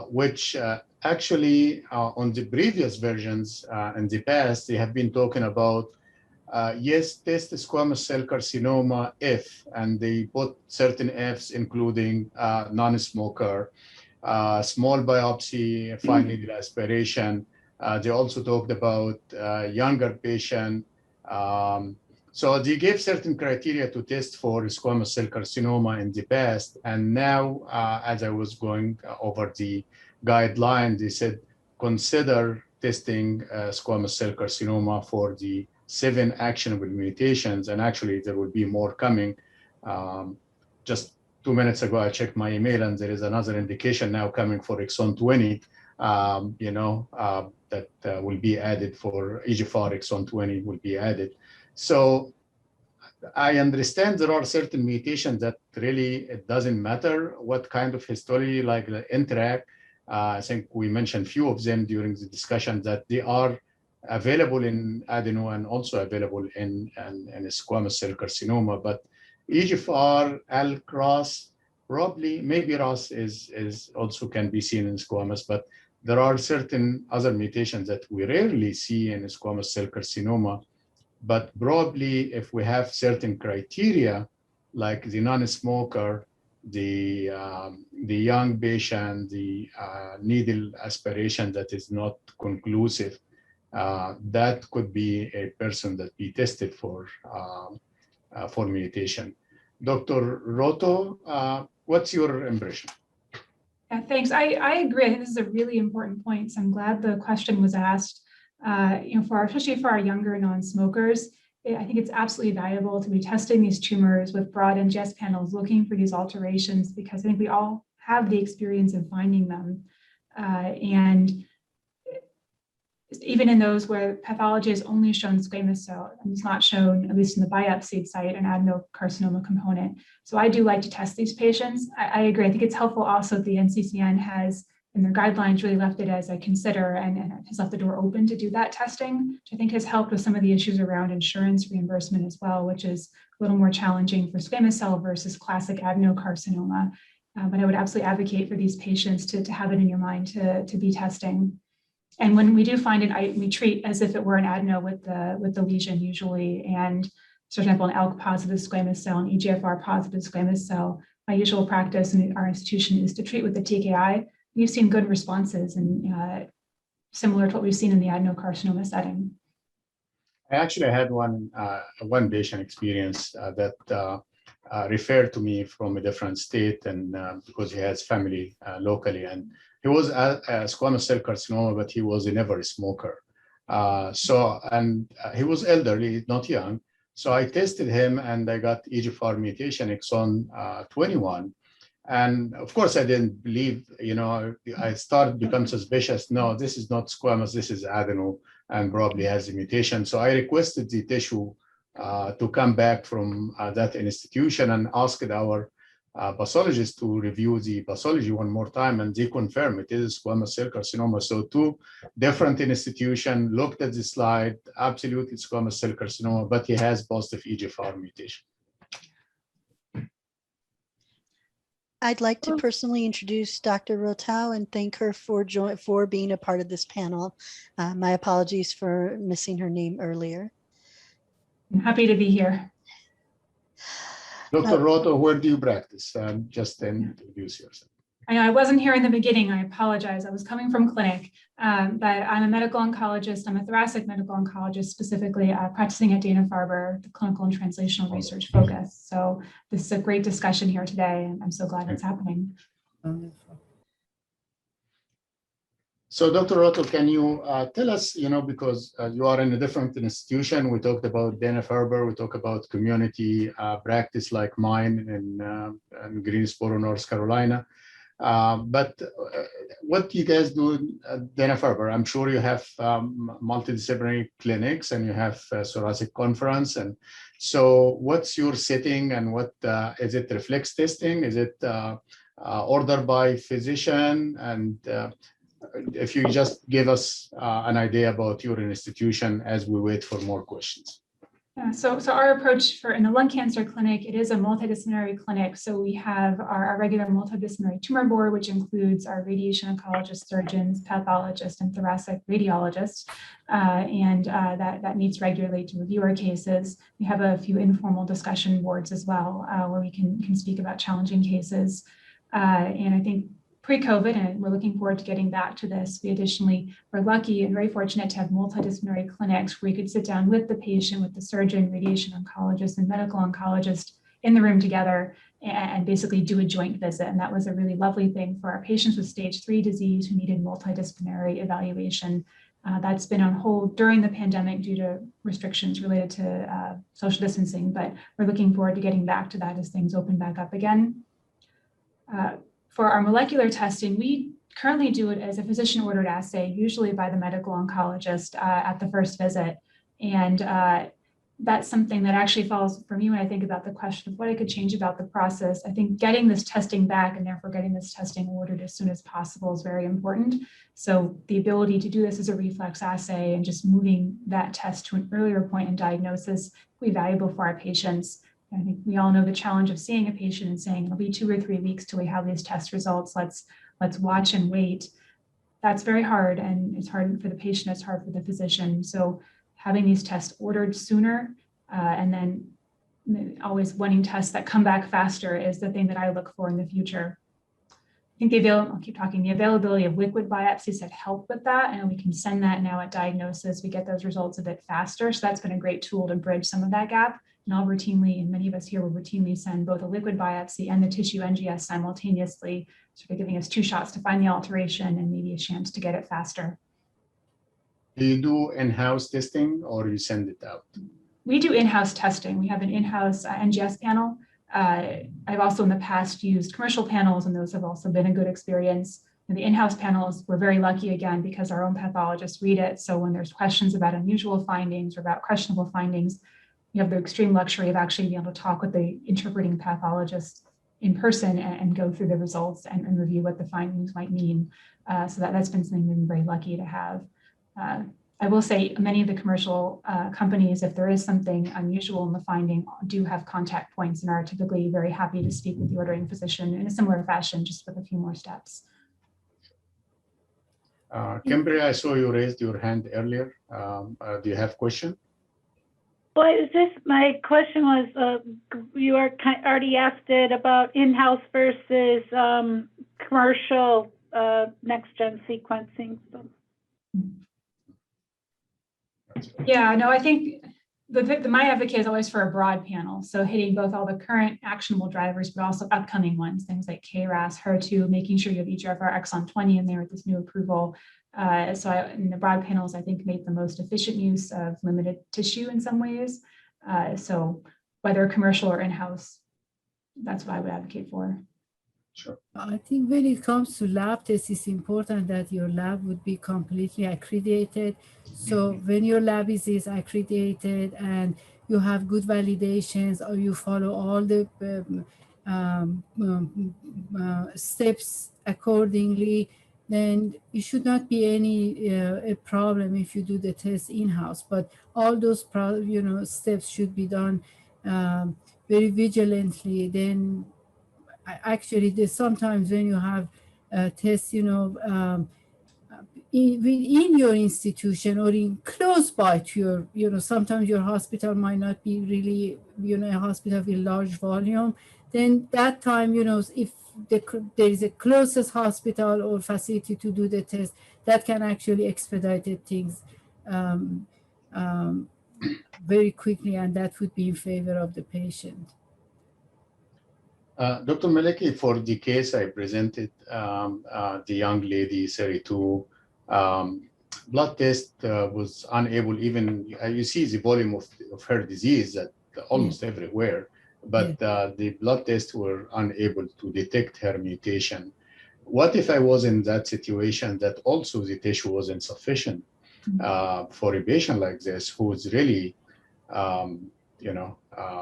B: which actually on the previous versions in the past, they have been talking about, yes, test squamous cell carcinoma if, and they put certain Fs, including non-smoker, small biopsy, fine needle aspiration. They also talked about younger patient. So they gave certain criteria to test for squamous cell carcinoma in the past. And now, as I was going over the guideline, they said, consider testing squamous cell carcinoma for the 7 actionable mutations. And actually, there will be more coming. Just 2 minutes ago, I checked my email, and there is another indication now coming for exon 20, that will be added for EGFR exon 20 will be added. So I understand there are certain mutations that really it doesn't matter what kind of histology, like the interact. I think we mentioned few of them during the discussion that they are available in adeno and also available in squamous cell carcinoma. But EGFR, ALK, ROS, probably maybe ROS is also can be seen in squamous, but there are certain other mutations that we rarely see in squamous cell carcinoma. But probably if we have certain criteria, like the non-smoker, the young patient, the needle aspiration that is not conclusive, that could be a person that be tested for mutation. Dr. Rotel, what's your impression?
F: Yeah, thanks. I agree. I think this is a really important point. So I'm glad the question was asked. Especially for our younger non-smokers, I think it's absolutely valuable to be testing these tumors with broad NGS panels, looking for these alterations, because I think we all have the experience of finding them. And even in those where pathology has only shown squamous cell, and it's not shown, at least in the biopsied site, an adenocarcinoma component. So I do like to test these patients. I agree. I think it's helpful also that the NCCN has, in their guidelines, really left it as a consider and has left the door open to do that testing, which I think has helped with some of the issues around insurance reimbursement as well, which is a little more challenging for squamous cell versus classic adenocarcinoma. But I would absolutely advocate for these patients to have it in your mind to be testing. And when we do find it, we treat as if it were an adeno with the lesion usually. And for example, an ALK positive squamous cell, an EGFR positive squamous cell, my usual practice in our institution is to treat with the TKI. We've seen good responses and similar to what we've seen in the adenocarcinoma setting.
B: I actually had one patient experience that referred to me from a different state, and because he has family locally, and he was a squamous cell carcinoma, but he was a never smoker. He was elderly, not young. So I tested him and I got EGFR mutation exon 21. And of course, I didn't believe, I started to become suspicious. No, this is not squamous, this is adeno and probably has a mutation. So I requested the tissue to come back from that institution and asked our pathologist to review the pathology one more time, and they confirmed it is squamous cell carcinoma. So two different institutions looked at the slide, absolutely squamous cell carcinoma, but he has positive EGFR mutation.
A: I'd like to personally introduce Dr. Rotel and thank her for being a part of this panel. My apologies for missing her name earlier.
F: I'm happy to be here.
B: Dr. Rotel, where do you practice? Just introduce yourself.
F: I know I wasn't here in the beginning. I apologize. I was coming from clinic, but I'm a medical oncologist. I'm a thoracic medical oncologist, specifically practicing at Dana-Farber, the clinical and translational research focus. So this is a great discussion here today, and I'm so glad it's happening.
B: So Dr. Rotel, can you tell us, because you are in a different institution, we talked about Dana-Farber, we talk about community practice like mine in Greensboro, North Carolina. But what do you guys do at Dana-Farber? I'm sure you have multidisciplinary clinics and you have thoracic conference. And so what's your setting and what is it reflex testing? Is it ordered by physician? And if you just give us an idea about your institution as we wait for more questions.
F: Yeah, so our approach in the lung cancer clinic, it is a multidisciplinary clinic. So we have our regular multidisciplinary tumor board, which includes our radiation oncologist, surgeons, pathologists, and thoracic radiologists. That meets regularly to review our cases. We have a few informal discussion boards as well, where we can speak about challenging cases. And I think pre-COVID, and we're looking forward to getting back to this. We additionally were lucky and very fortunate to have multidisciplinary clinics where you could sit down with the patient, with the surgeon, radiation oncologist, and medical oncologist in the room together and basically do a joint visit. And that was a really lovely thing for our patients with stage 3 disease who needed multidisciplinary evaluation. That's been on hold during the pandemic due to restrictions related to social distancing, but we're looking forward to getting back to that as things open back up again. For our molecular testing, we currently do it as a physician-ordered assay, usually by the medical oncologist at the first visit. And that's something that actually falls for me when I think about the question of what I could change about the process. I think getting this testing back and therefore getting this testing ordered as soon as possible is very important. So the ability to do this as a reflex assay and just moving that test to an earlier point in diagnosis will be valuable for our patients. I think we all know the challenge of seeing a patient and saying it'll be 2 or 3 weeks till we have these test results. Let's watch and wait. That's very hard, and it's hard for the patient, it's hard for the physician. So having these tests ordered sooner and then always wanting tests that come back faster is the thing that I look for in the future. I think I'll keep talking, the availability of liquid biopsies have helped with that, and we can send that now at diagnosis. We get those results a bit faster. So that's been a great tool to bridge some of that gap. And I'll routinely, and many of us here will routinely send both a liquid biopsy and the tissue NGS simultaneously, sort of giving us 2 shots to find the alteration and maybe a chance to get it faster.
B: Do you do in-house testing or you send it out?
F: We do in-house testing. We have an in-house NGS panel. I've also in the past used commercial panels, and those have also been a good experience. And the in-house panels, we're very lucky again because our own pathologists read it. So when there's questions about unusual findings or about questionable findings, you have the extreme luxury of actually being able to talk with the interpreting pathologist in person and go through the results and review what the findings might mean. So that's been something we've been very lucky to have. I will say many of the commercial companies, if there is something unusual in the finding, do have contact points and are typically very happy to speak with the ordering physician in a similar fashion, just with a few more steps.
B: Kimberly, I saw you raised your hand earlier. Do you have a question?
C: Well, my question was, you already asked it about in-house versus commercial next-gen sequencing. So.
F: Yeah, no, I think my advocate is always for a broad panel. So hitting both all the current actionable drivers, but also upcoming ones, things like KRAS, HER2, making sure you have EGFR exon 20 in there with this new approval. In the broad panels, I think make the most efficient use of limited tissue in some ways. So whether commercial or in-house, that's what I would advocate for.
B: Sure.
E: I think when it comes to lab tests, it's important that your lab would be completely accredited. So when your lab is accredited and you have good validations, or you follow all the steps accordingly, then it should not be any a problem if you do the test in-house. But all those steps should be done very vigilantly. Then actually, there's sometimes when you have tests, within your institution or in close by to your, sometimes your hospital might not be really, a hospital with large volume. Then that time, if there is a closest hospital or facility to do the test, that can actually expedite things very quickly, and that would be in favor of the patient.
B: Dr. Maleki, for the case I presented, the young lady, 32, blood test was unable, even, you see the volume of her disease at almost everywhere, but the blood tests were unable to detect her mutation. What if I was in that situation that also the tissue wasn't sufficient for a patient like this who is really,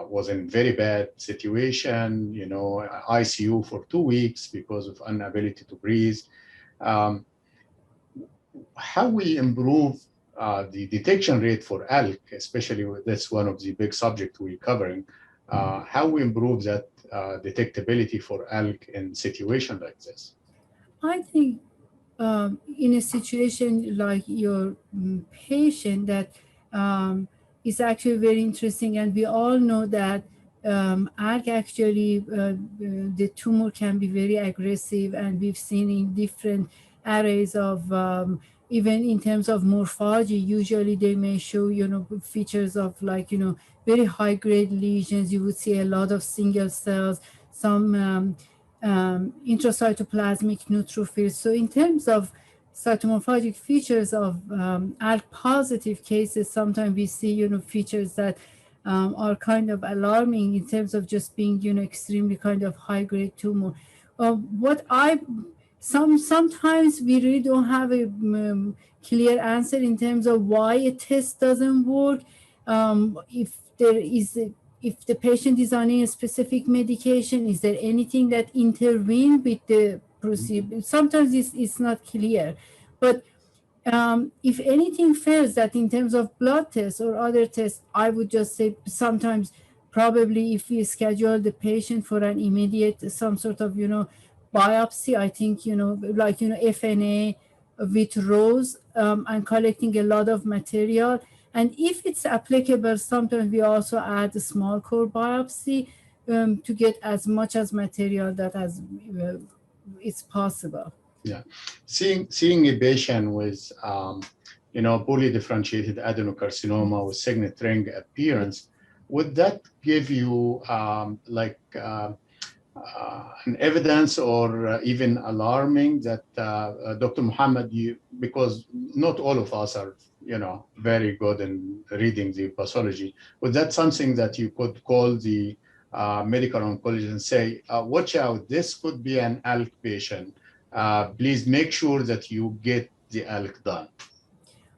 B: was in very bad situation, ICU for 2 weeks because of inability to breathe. How we improve the detection rate for ALK, especially that's one of the big subjects we're covering, how we improve that detectability for ALK in situation like this? I
E: think in a situation like your patient that is actually very interesting, and we all know that ALK actually, the tumor can be very aggressive, and we've seen in different arrays of, even in terms of morphology, usually they may show, features of very high-grade lesions. You would see a lot of single cells, some intracytoplasmic neutrophils. So in terms of cytomorphologic features of ALK positive cases, sometimes we see, features that are kind of alarming in terms of just being, extremely kind of high-grade tumor. Sometimes we really don't have a clear answer in terms of why a test doesn't work. If there is, if the patient is on a specific medication, is there anything that intervene with the procedure? Sometimes it's not clear, but if anything fails, that in terms of blood tests or other tests, I would just say sometimes probably if we schedule the patient for an immediate, some sort of, biopsy, I think, like, FNA with rows and collecting a lot of material. And if it's applicable, sometimes we also add a small core biopsy to get as much as material that as it's possible.
B: Yeah, seeing a patient with, poorly differentiated adenocarcinoma with signet ring appearance, would that give you an evidence or even alarming that Dr. Muhammad, because not all of us are, very good in reading the pathology, was that something that you could call the medical oncologist and say, watch out, this could be an ALK patient. Please make sure that you get the ALK done.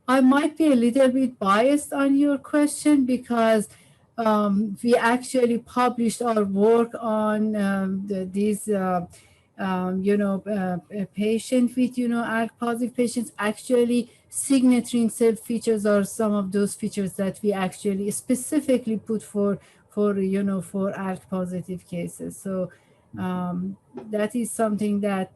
E: I might be a little bit biased on your question because we actually published our work on these, patient with, ALK positive patients. Actually, signet ring cell features are some of those features that we actually specifically put for ALK positive cases. So that is something that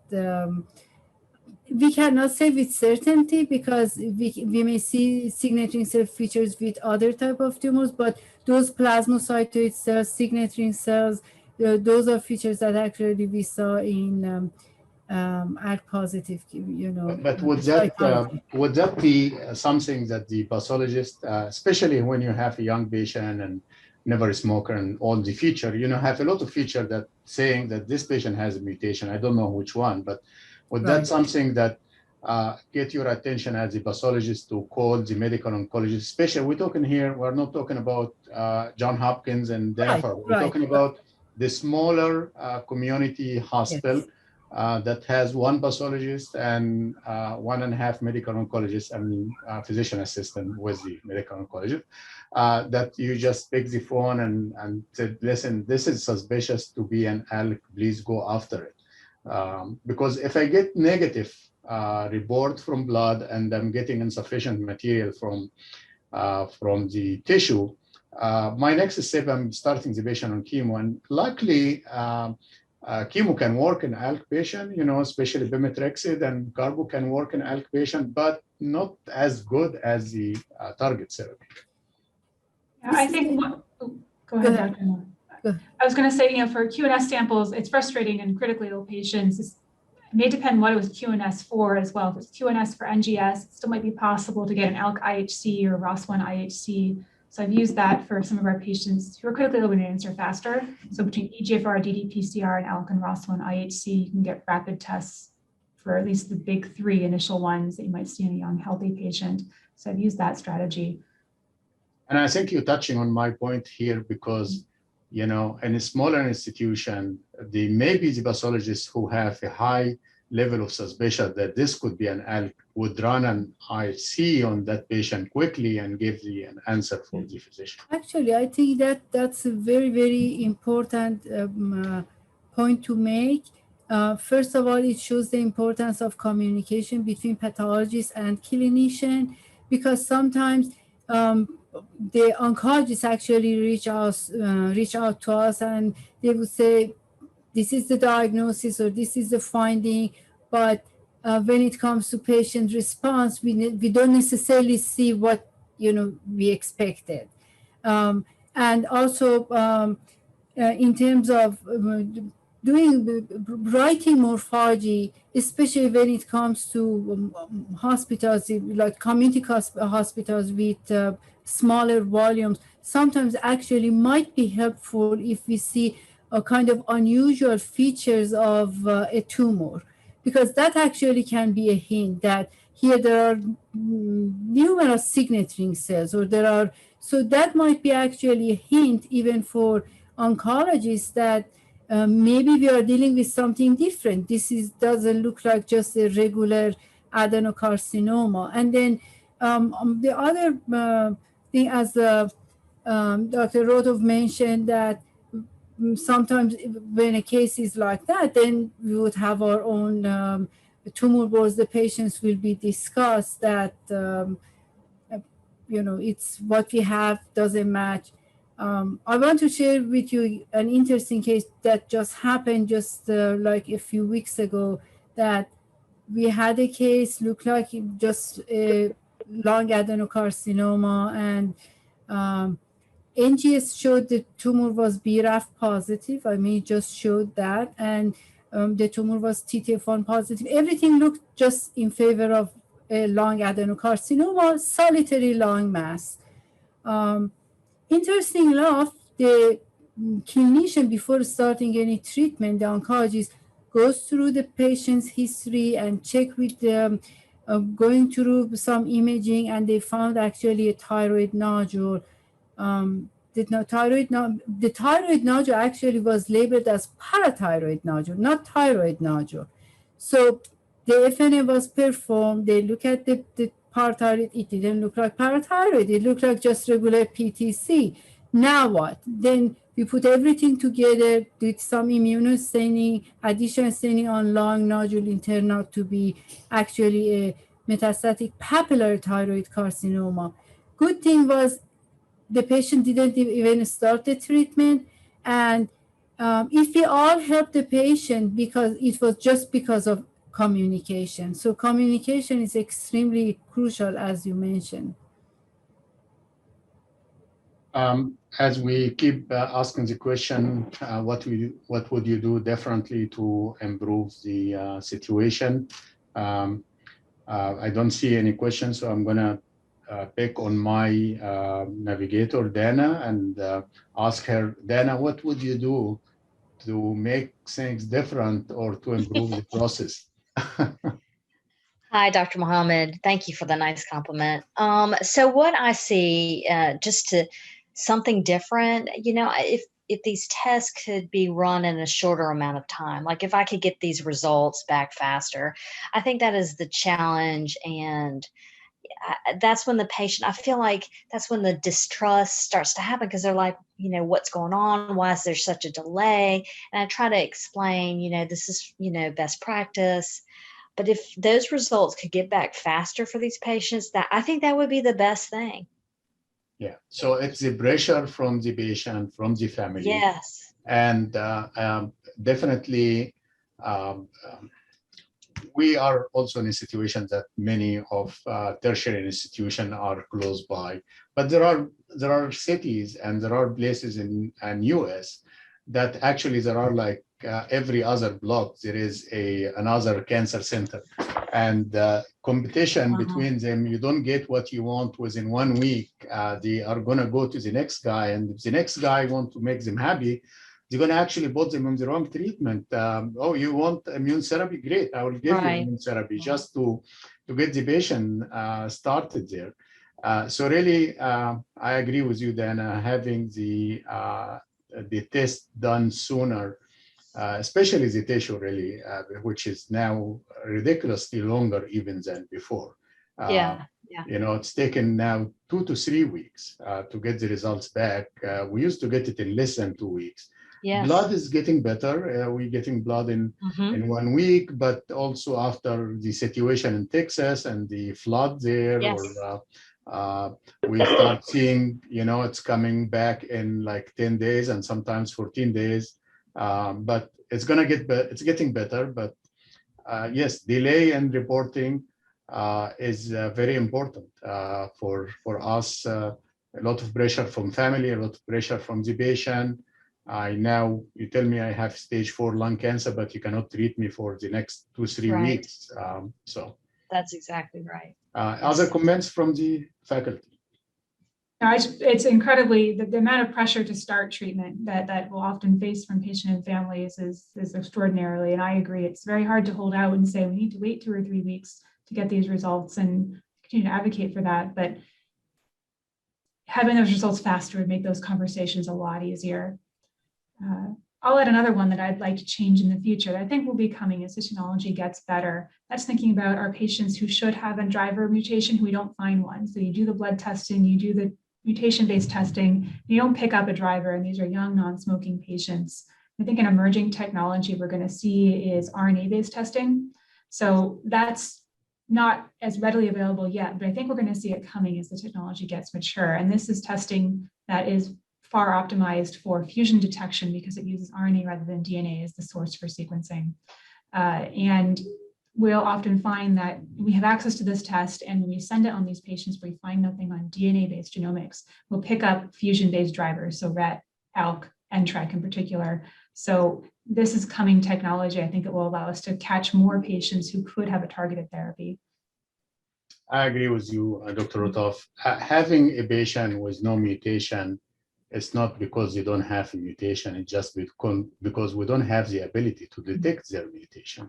E: we cannot say with certainty because we may see signet ring cell features with other type of tumors, but those plasmacytoid cells, signet ring cells, those are features that actually we saw in ALK positive,
B: But would that be something that the pathologist, especially when you have a young patient and never a smoker and all the feature, have a lot of feature that saying that this patient has a mutation. I don't know which one, but would that something that get your attention as a pathologist to call the medical oncologist? Especially, we're not talking about Johns Hopkins and Dana-Farber. We're talking about the smaller community hospital that has one pathologist and 1.5 medical oncologists and physician assistant with the medical oncologist. That you just pick the phone and said, listen, this is suspicious to be an ALK, please go after it. Because if I get negative report from blood and I'm getting insufficient material from the tissue, my next step, I'm starting the patient on chemo. And luckily, chemo can work in ALK patient, especially pemetrexed, and carbo can work in ALK patient, but not as good as the target therapy.
F: I think, go ahead, Dr. Moore. I was going to say, for QNS samples, it's frustrating in critically ill patients. It may depend what it was QNS for as well. If it's QNS for NGS, it still might be possible to get an ALK IHC or ROS1 IHC. So I've used that for some of our patients who are critically ill and answer faster. So between EGFR, ddPCR, and ALK and ROS1 IHC, you can get rapid tests for at least the big 3 initial ones that you might see in a young healthy patient. So I've used that strategy.
B: And I think you're touching on my point here because in a smaller institution, maybe the pathologists who have a high level of suspicion that this could be an ALK would run an IHC on that patient quickly and give an answer for the physician.
E: Actually, I think that's a very, very important point to make. First of all, it shows the importance of communication between pathologist and clinician, because sometimes the oncologists actually reach out to us and they would say, this is the diagnosis or this is the finding, but when it comes to patient response, we don't necessarily see what we expected. And also in terms of writing morphology, especially when it comes to hospitals, like community hospitals with smaller volumes, sometimes actually might be helpful if we see a kind of unusual features of a tumor, because that actually can be a hint that here there are numerous signet ring cells, or so that might be actually a hint even for oncologists that maybe we are dealing with something different. This doesn't look like just a regular adenocarcinoma. And then the other thing, as Dr. Rotel mentioned that sometimes when a case is like that, then we would have our own tumor boards. The patients will be discussed that, it's what we have doesn't match. I want to share with you an interesting case that just happened just like a few weeks ago, that we had a case looked like just a lung adenocarcinoma, and NGS showed the tumor was BRAF positive. I mean, it just showed that, and the tumor was TTF1 positive. Everything looked just in favor of a lung adenocarcinoma, solitary lung mass. Interesting enough, the clinician, before starting any treatment, the oncologist goes through the patient's history and check with them, going through some imaging, and they found actually a thyroid nodule. The thyroid nodule actually was labeled as parathyroid nodule, not thyroid nodule. So the FNA was performed. They look at the parathyroid. It didn't look like parathyroid. It looked like just regular PTC. Now what? Then we put everything together, did some immunostaining, additional staining on lung nodule, it turned out to be actually a metastatic papillary thyroid carcinoma. Good thing was the patient didn't even start the treatment. And if we all help the patient, because it was just because of communication. So communication is extremely crucial, as you mentioned.
B: As we keep asking the question, what would you do differently to improve the situation? I don't see any questions, so I'm going to pick on my navigator, Dana, and ask her, Dana, what would you do to make things different or to improve the process?
G: Hi, Dr. Mohammed. Thank you for the nice compliment. So what I see, something different, if these tests could be run in a shorter amount of time, like if I could get these results back faster, I think that is the challenge. And that's when the patient, I feel like that's when the distrust starts to happen, because they're like, what's going on? Why is there such a delay? And I try to explain, this is, best practice. But if those results could get back faster for these patients, I think that would be the best thing.
B: Yeah. So it's the pressure from the patient, from the family.
G: Yes.
B: And definitely, we are also in a situation that many of tertiary institutions are close by. But there are cities and there are places in US that actually there are like every other block there is another cancer center, and competition between them. You don't get what you want within 1 week. They are going to go to the next guy, and if the next guy want to make them happy, they're going to actually put them on the wrong treatment. Oh, you want immune therapy? Great, I will give you immune therapy just to get the patient started there. So really, I agree with you, Dana, having the test done sooner, especially the tissue, really, which is now ridiculously longer even than before. It's taken now 2 to 3 weeks to get the results back. We used to get it in less than 2 weeks.
G: Yes.
B: Blood is getting better. We're getting blood in 1 week, but also after the situation in Texas and the flood there, we start seeing, it's coming back in like 10 days and sometimes 14 days. But it's going to it's getting better. But yes, delay in reporting is very important for us. A lot of pressure from family, a lot of pressure from the patient. Now you tell me I have stage 4 lung cancer, but you cannot treat me for the next 2-3 weeks. So
G: that's exactly right.
B: Other comments from the faculty?
F: No, it's incredibly, the amount of pressure to start treatment that we'll often face from patient and families is extraordinarily, and I agree. It's very hard to hold out and say we need to wait 2 or 3 weeks to get these results and continue to advocate for that. But having those results faster would make those conversations a lot easier. I'll add another one that I'd like to change in the future that I think will be coming as technology gets better. That's thinking about our patients who should have a driver mutation who we don't find one. So you do the blood testing, you do the mutation-based testing, you don't pick up a driver, and these are young non-smoking patients. I think an emerging technology we're going to see is RNA-based testing. So that's not as readily available yet, but I think we're going to see it coming as the technology gets mature. And this is testing that is far optimized for fusion detection because it uses RNA rather than DNA as the source for sequencing. And we'll often find that we have access to this test, and when we send it on these patients, we find nothing on DNA-based genomics. We'll pick up fusion-based drivers, so RET, ALK, NTRK in particular. So this is coming technology. I think it will allow us to catch more patients who could have a targeted therapy.
B: I agree with you, Dr. Rotel. Having a patient with no mutation, it's not because you don't have a mutation, it's just because we don't have the ability to detect their mutation.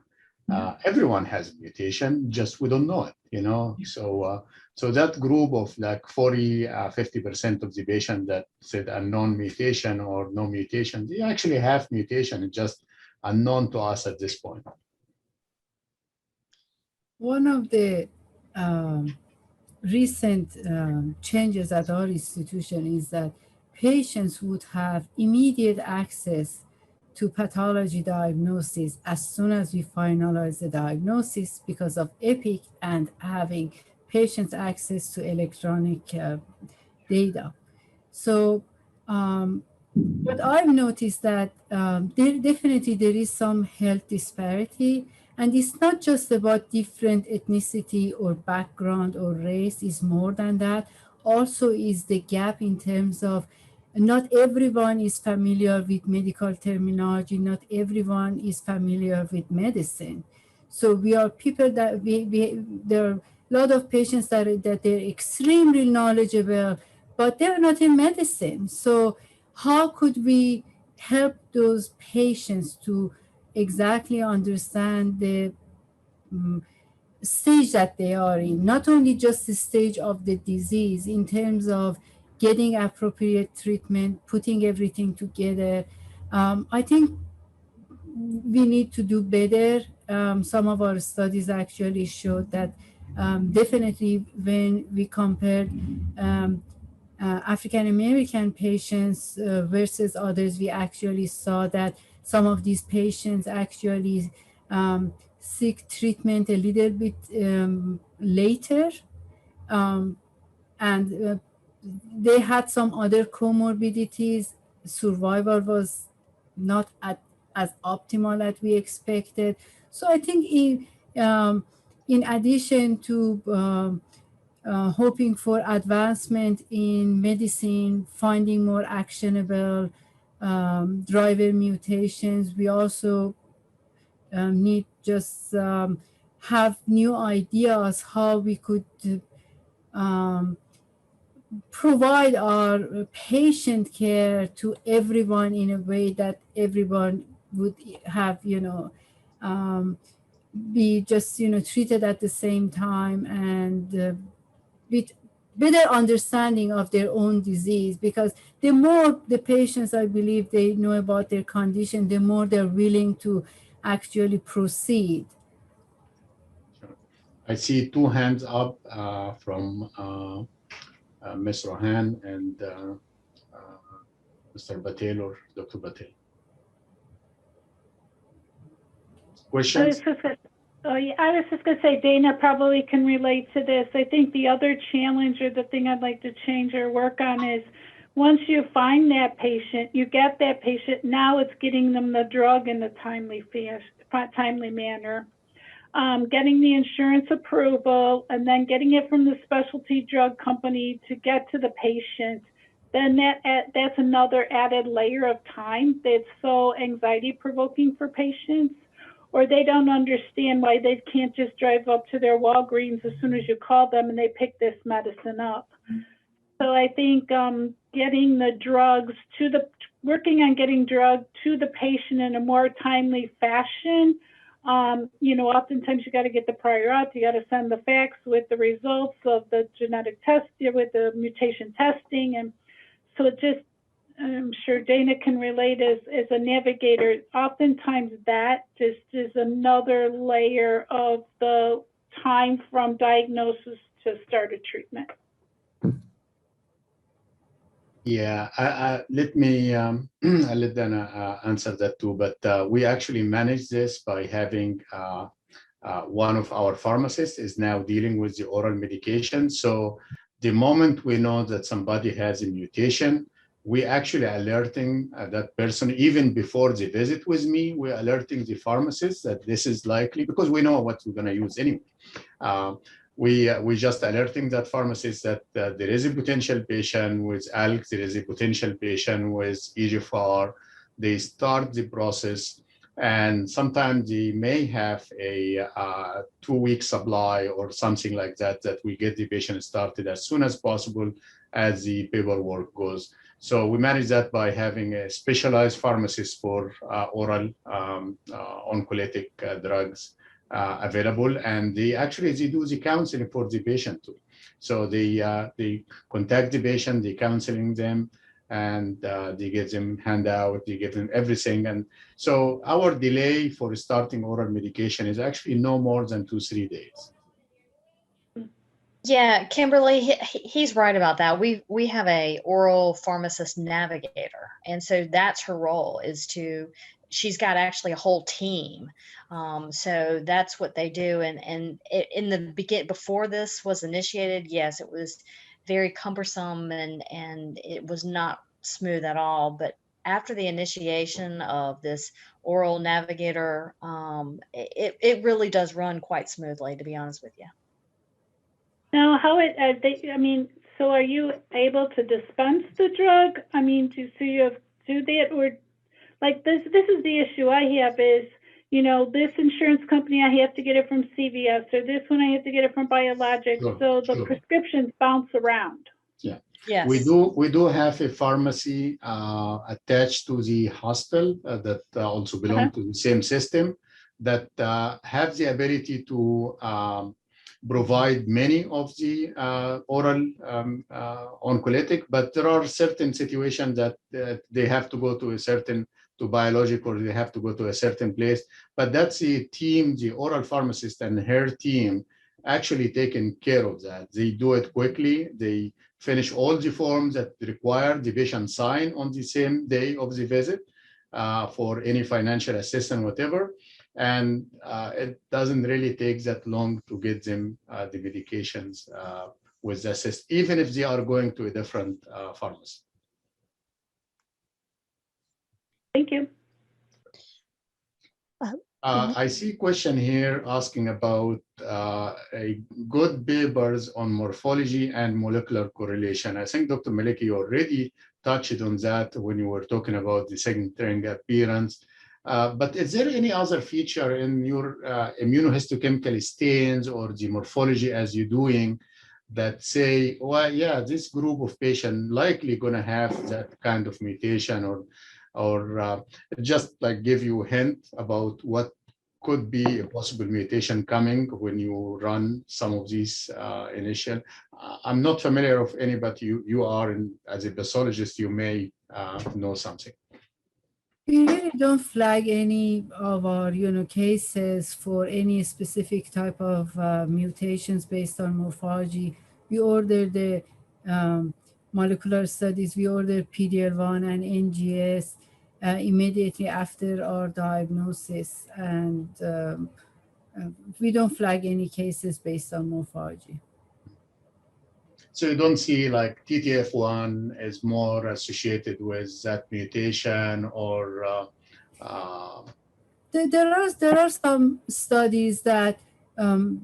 B: Everyone has a mutation, just we don't know it, you know. So that group of like 40, 50% of the patient that said unknown mutation or no mutation, they actually have mutation, it's just unknown to us at this point.
E: One of the recent changes at our institution is that patients would have immediate access to pathology diagnosis as soon as we finalize the diagnosis because of EPIC and having patients access to electronic data. So what I've noticed that there is some health disparity, and it's not just about different ethnicity or background or race, it's more than that. Also is the gap in terms of not everyone is familiar with medical terminology, not everyone is familiar with medicine. So we are people that there are a lot of patients that they're extremely knowledgeable, but they're not in medicine. So how could we help those patients to exactly understand the stage that they are in, not only just the stage of the disease in terms of getting appropriate treatment, putting everything together. I think we need to do better. Some of our studies actually showed that definitely when we compared African-American patients versus others, we actually saw that some of these patients actually seek treatment a little bit later, and they had some other comorbidities. Survival was not as optimal as we expected. So I think in addition to hoping for advancement in medicine, finding more actionable driver mutations, we also need just have new ideas how we could provide our patient care to everyone in a way that everyone would have, be just, treated at the same time and with better understanding of their own disease. Because the more the patients, I believe, they know about their condition, the more they're willing to actually proceed.
B: I see two hands up from Ms. Rohan and Mr. Patel or Dr. Patel. Questions?
C: I was just going to say, Dana probably can relate to this. I think the other challenge or the thing I'd like to change or work on is once you find that patient, you get that patient, now it's getting them the drug in a timely manner. Getting the insurance approval and then getting it from the specialty drug company to get to the patient, then that's another added layer of time that's so anxiety provoking for patients, or they don't understand why they can't just drive up to their Walgreens as soon as you call them and they pick this medicine up. So I think getting the drugs working on getting drugs to the patient in a more timely fashion. Oftentimes you got to get the prior auth, you got to send the fax with the results of the genetic test, with the mutation testing. And so it just, I'm sure Dana can relate as a navigator, oftentimes that just is another layer of the time from diagnosis to start a treatment.
B: Yeah, let me I'll let Dana answer that too. But we actually manage this by having one of our pharmacists is now dealing with the oral medication. So the moment we know that somebody has a mutation, we actually alerting that person even before the visit with me. We're alerting the pharmacist that this is likely because we know what we're going to use anyway. We just alerting that pharmacist that there is a potential patient with ALK, there is a potential patient with EGFR. They start the process, and sometimes they may have a 2-week supply or something like that, that we get the patient started as soon as possible as the paperwork goes. So we manage that by having a specialized pharmacist for oral oncolytic drugs available, and they do the counseling for the patient too. So they contact the patient, they counseling them, and they give them handout, they give them everything. And so our delay for starting oral medication is actually no more than 2-3 days.
G: Yeah, Kimberly, he's right about that. We have a oral pharmacist navigator, and so that's her role, is to, she's got actually a whole team. So that's what they do. And in the beginning, before this was initiated, yes, it was very cumbersome and it was not smooth at all. But after the initiation of this oral navigator, it really does run quite smoothly, to be honest with you.
C: Now, how I mean, so are you able to dispense the drug? I mean, so you have do that, or like this is the issue I have is, you know, this insurance company, I have to get it from CVS, or this one I have to get it from Biologics.
B: Sure,
C: so the
B: sure.
C: prescriptions bounce around.
B: Yeah.
G: Yes.
B: We do have a pharmacy attached to the hospital that also belong to the same system that have the ability to provide many of the oral oncolytic, but there are certain situations that they have to go to a certain, to biologic, or they have to go to a certain place. But that's the team, the oral pharmacist and her team actually taking care of that. They do it quickly. They finish all the forms that require the patient sign on the same day of the visit for any financial assistance, whatever. And it doesn't really take that long to get them the medications with the assist, even if they are going to a different pharmacy.
C: Thank you.
B: I see a question here asking about a good papers on morphology and molecular correlation. I think Dr. Maliki already touched on that when you were talking about the second string appearance. But is there any other feature in your immunohistochemical stains or the morphology as you're doing that say, well, yeah, this group of patients likely going to have that kind of mutation, or just like give you a hint about what could be a possible mutation coming when you run some of these initial. I'm not familiar of any, but you are, as a pathologist, you may know something.
E: We really don't flag any of our, cases for any specific type of mutations based on morphology. We order the molecular studies. We order PD1 and NGS immediately after our diagnosis, and we don't flag any cases based on morphology.
B: So you don't see like TTF1 is more associated with that mutation, or
E: there are some studies that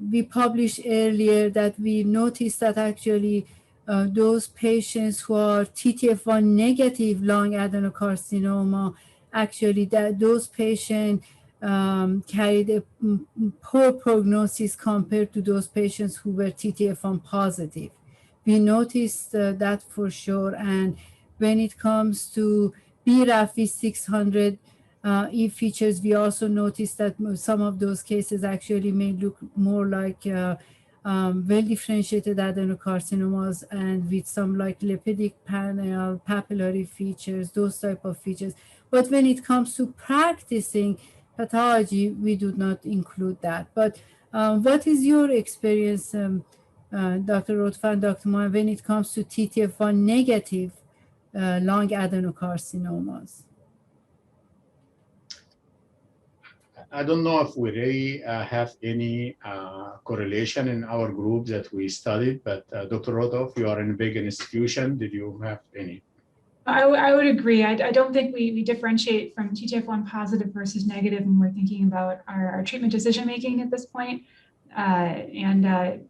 E: we published earlier that we noticed that actually those patients who are TTF1 negative lung adenocarcinoma, actually that those patients carried a poor prognosis compared to those patients who were TTF1 positive. We noticed that for sure. And when it comes to BRAF V600 features, we also noticed that some of those cases actually may look more like well-differentiated adenocarcinomas, and with some like lipidic panel, papillary features, those type of features. But when it comes to practicing pathology, we do not include that. But what is your experience, Dr. Rotel, Dr. Mohan, when it comes to TTF1 negative lung adenocarcinomas.
B: I don't know if we really have any correlation in our group that we studied, but Dr. Rotel, you are in a big institution. Did you have any?
F: I would agree. I don't think we differentiate from TGF1 positive versus negative when we're thinking about our treatment decision making at this point, and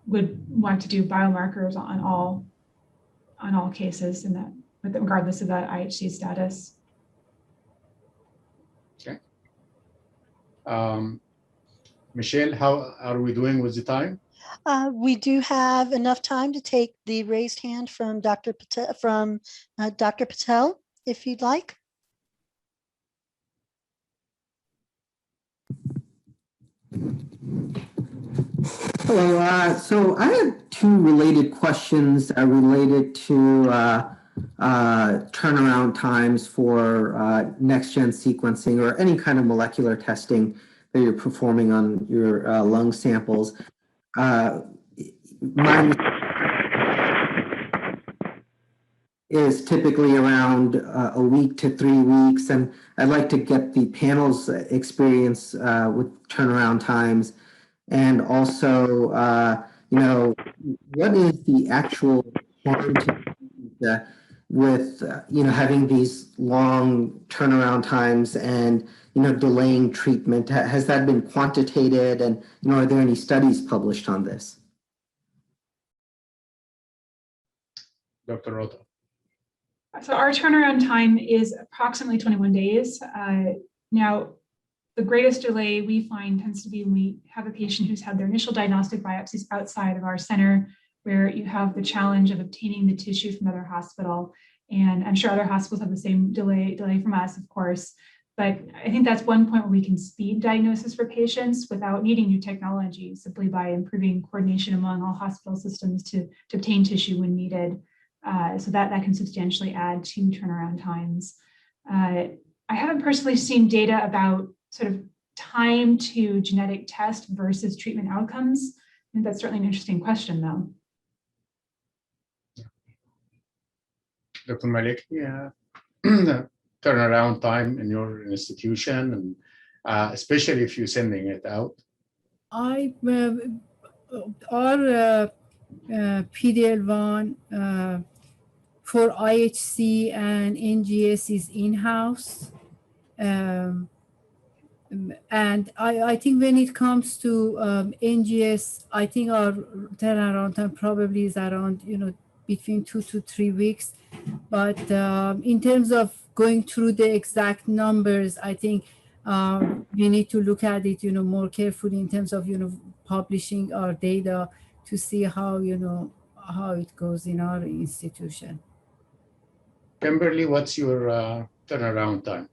F: would want to do biomarkers on all cases in that, regardless of that IHC status.
B: Okay. Michelle, how are we doing with the time?
A: We do have enough time to take the raised hand from Dr. Patel, if you'd like.
D: Hello. So I have two related questions related to turnaround times for next-gen sequencing or any kind of molecular testing that you're performing on your lung samples. Mine is typically around a week to 3 weeks, and I'd like to get the panel's experience with turnaround times, and also, you know, what is the actual harm to with you know, having these long turnaround times and, you know, delaying treatment? Has that been quantitated, and, you know, are there any studies published on this?
B: Dr. Rotel.
F: So our turnaround time is approximately 21 days. Now, the greatest delay we find tends to be when we have a patient who's had their initial diagnostic biopsies outside of our center, where you have the challenge of obtaining the tissue from another hospital. And I'm sure other hospitals have the same delay from us, of course. But I think that's one point where we can speed diagnosis for patients without needing new technology, simply by improving coordination among all hospital systems to obtain tissue when needed. So that can substantially add to turnaround times. I haven't personally seen data about sort of time to genetic test versus treatment outcomes. I think that's certainly an interesting question, though.
B: Dr. Malik, yeah, the turnaround time in your institution, and especially if you're sending it out.
E: Our PD1 for IHC and NGS is in-house. And I think when it comes to NGS, I think our turnaround time probably is around, you know, between 2 to 3 weeks. But in terms of going through the exact numbers, I think we need to look at it, you know, more carefully in terms of, you know, publishing our data to see how, you know, how it goes in our institution.
C: Kimberly,
B: what's your turnaround time?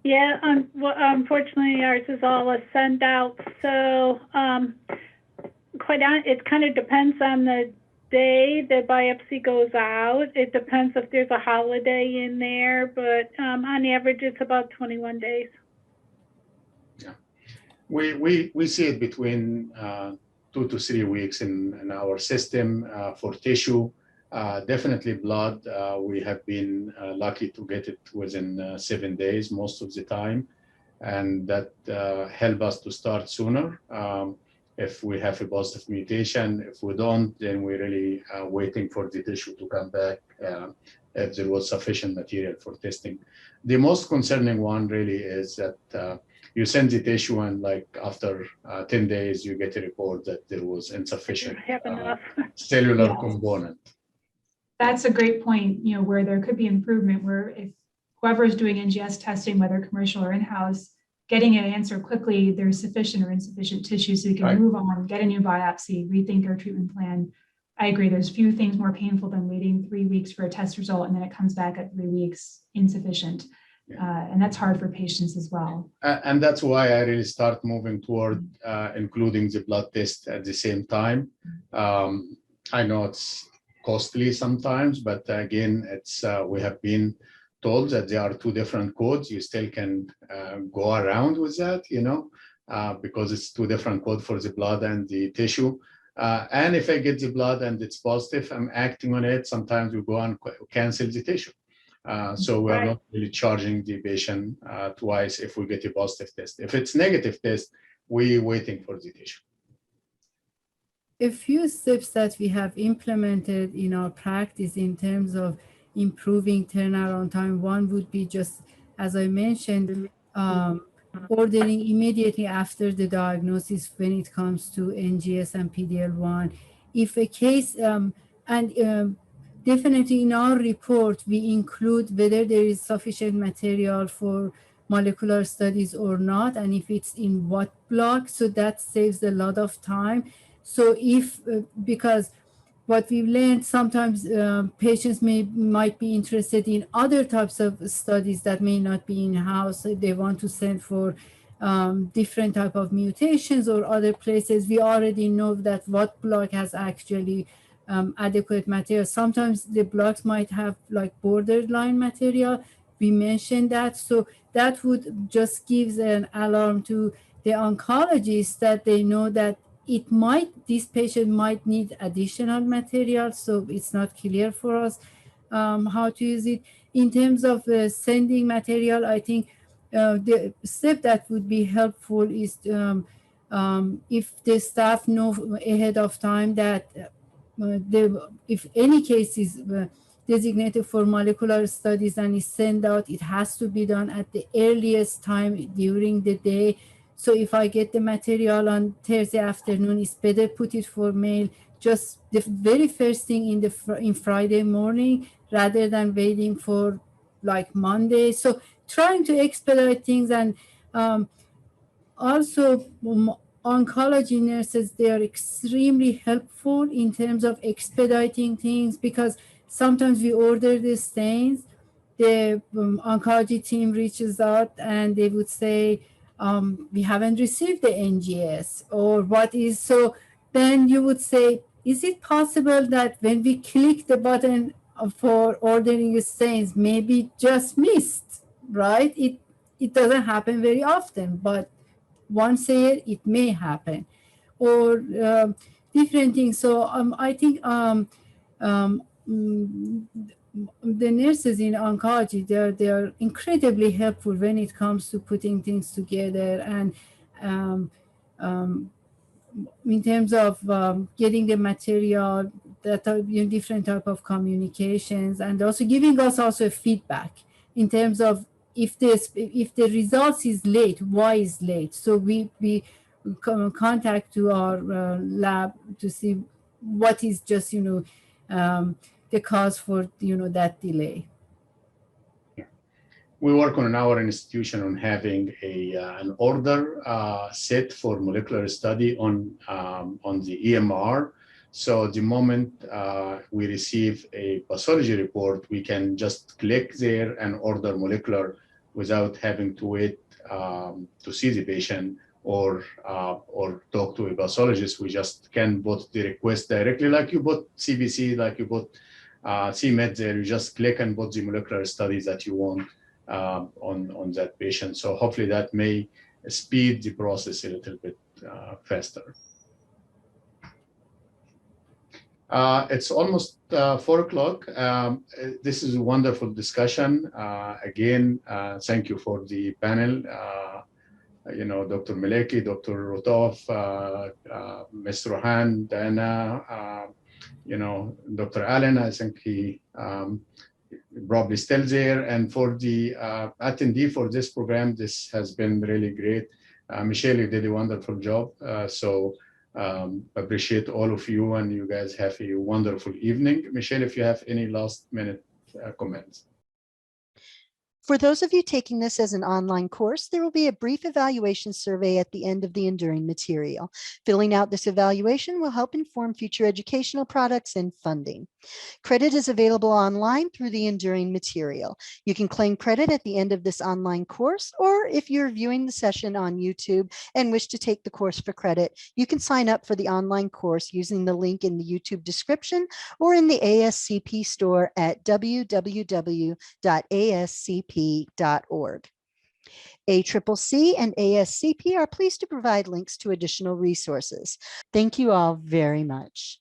C: Yeah, unfortunately, ours is all a send out. So it kind of depends on the day the biopsy goes out. It depends if there's a holiday in there, but on average, it's about 21 days.
B: Yeah, we see it between 2 to 3 weeks in our system for tissue. Definitely blood, we have been lucky to get it within 7 days most of the time, and that help us to start sooner if we have a positive mutation. If we don't, then we're really waiting for the tissue to come back if there was sufficient material for testing. The most concerning one really is that you send the tissue, and like after 10 days, you get a report that there was insufficient cellular component.
F: That's a great point, you know, where there could be improvement, where if whoever is doing NGS testing, whether commercial or in-house, getting an answer quickly, there's sufficient or insufficient tissue, so we can move on, get a new biopsy, rethink our treatment plan. I agree, there's few things more painful than waiting 3 weeks for a test result and then it comes back at 3 weeks insufficient. Yeah. And that's hard for patients as well.
B: And that's why I really start moving toward including the blood test at the same time. I know it's costly sometimes, but again, it's we have been told that there are 2 different codes. You still can go around with that, you know, because it's 2 different codes for the blood and the tissue. And if I get the blood and it's positive, I'm acting on it. Sometimes we go and cancel the tissue. So we're not really charging the patient twice if we get a positive test. If it's negative test, we're waiting for the tissue.
E: A few steps that we have implemented in our practice in terms of improving turnaround time. One would be just, as I mentioned, ordering immediately after the diagnosis when it comes to NGS and PD-L1. If a case, definitely in our report, we include whether there is sufficient material for molecular studies or not, and if it's in what block, so that saves a lot of time. So if, because what we've learned, sometimes patients might be interested in other types of studies that may not be in-house. They want to send for different type of mutations or other places. We already know that what block has actually adequate material. Sometimes the blocks might have like borderline material. We mentioned that. So that would just give an alarm to the oncologist that they know that this patient might need additional material, so it's not clear for us how to use it. In terms of sending material, I think the step that would be helpful is if the staff know ahead of time that if any case is designated for molecular studies and is sent out, it has to be done at the earliest time during the day. So if I get the material on Thursday afternoon, it's better put it for mail just the very first thing in Friday morning rather than waiting for like Monday. So trying to expedite things, and also oncology nurses, they are extremely helpful in terms of expediting things, because sometimes we order the stains, the oncology team reaches out and they would say, we haven't received the NGS, or what is, so then you would say, is it possible that when we click the button for ordering stains, maybe just missed, right? It doesn't happen very often, but once a year it may happen, or different things. So I think the nurses in oncology, they are incredibly helpful when it comes to putting things together, and in terms of getting the material, that are different type of communications, and also giving us also feedback in terms of if the results is late, why is late. So we contact to our lab to see what is just the cause for that delay.
B: We work on our institution on having an order set for molecular study on the EMR. So the moment we receive a pathology report, we can just click there and order molecular without having to wait to see the patient or talk to a pathologist. We just can put the request directly, like you put CBC, like you put CMED there. You just click and put the molecular studies that you want on that patient. So hopefully that may speed the process a little bit faster. It's almost 4 o'clock. This is a wonderful discussion. Again, thank you for the panel. Dr. Maleki, Dr. Rotel, Ms. Rohan, Diana, Dr. Allen, I think he probably still there. And for the attendee for this program, this has been really great. Michelle, you did a wonderful job. So appreciate all of you, and you guys have a wonderful evening. Michelle, if you have any last minute comments.
A: For those of you taking this as an online course, there will be a brief evaluation survey at the end of the Enduring material. Filling out this evaluation will help inform future educational products and funding. Credit is available online through the Enduring material. You can claim credit at the end of this online course, or if you're viewing the session on YouTube and wish to take the course for credit, you can sign up for the online course using the link in the YouTube description or in the ASCP store at www.ascp.org. ACCC and ASCP are pleased to provide links to additional resources. Thank you all very much.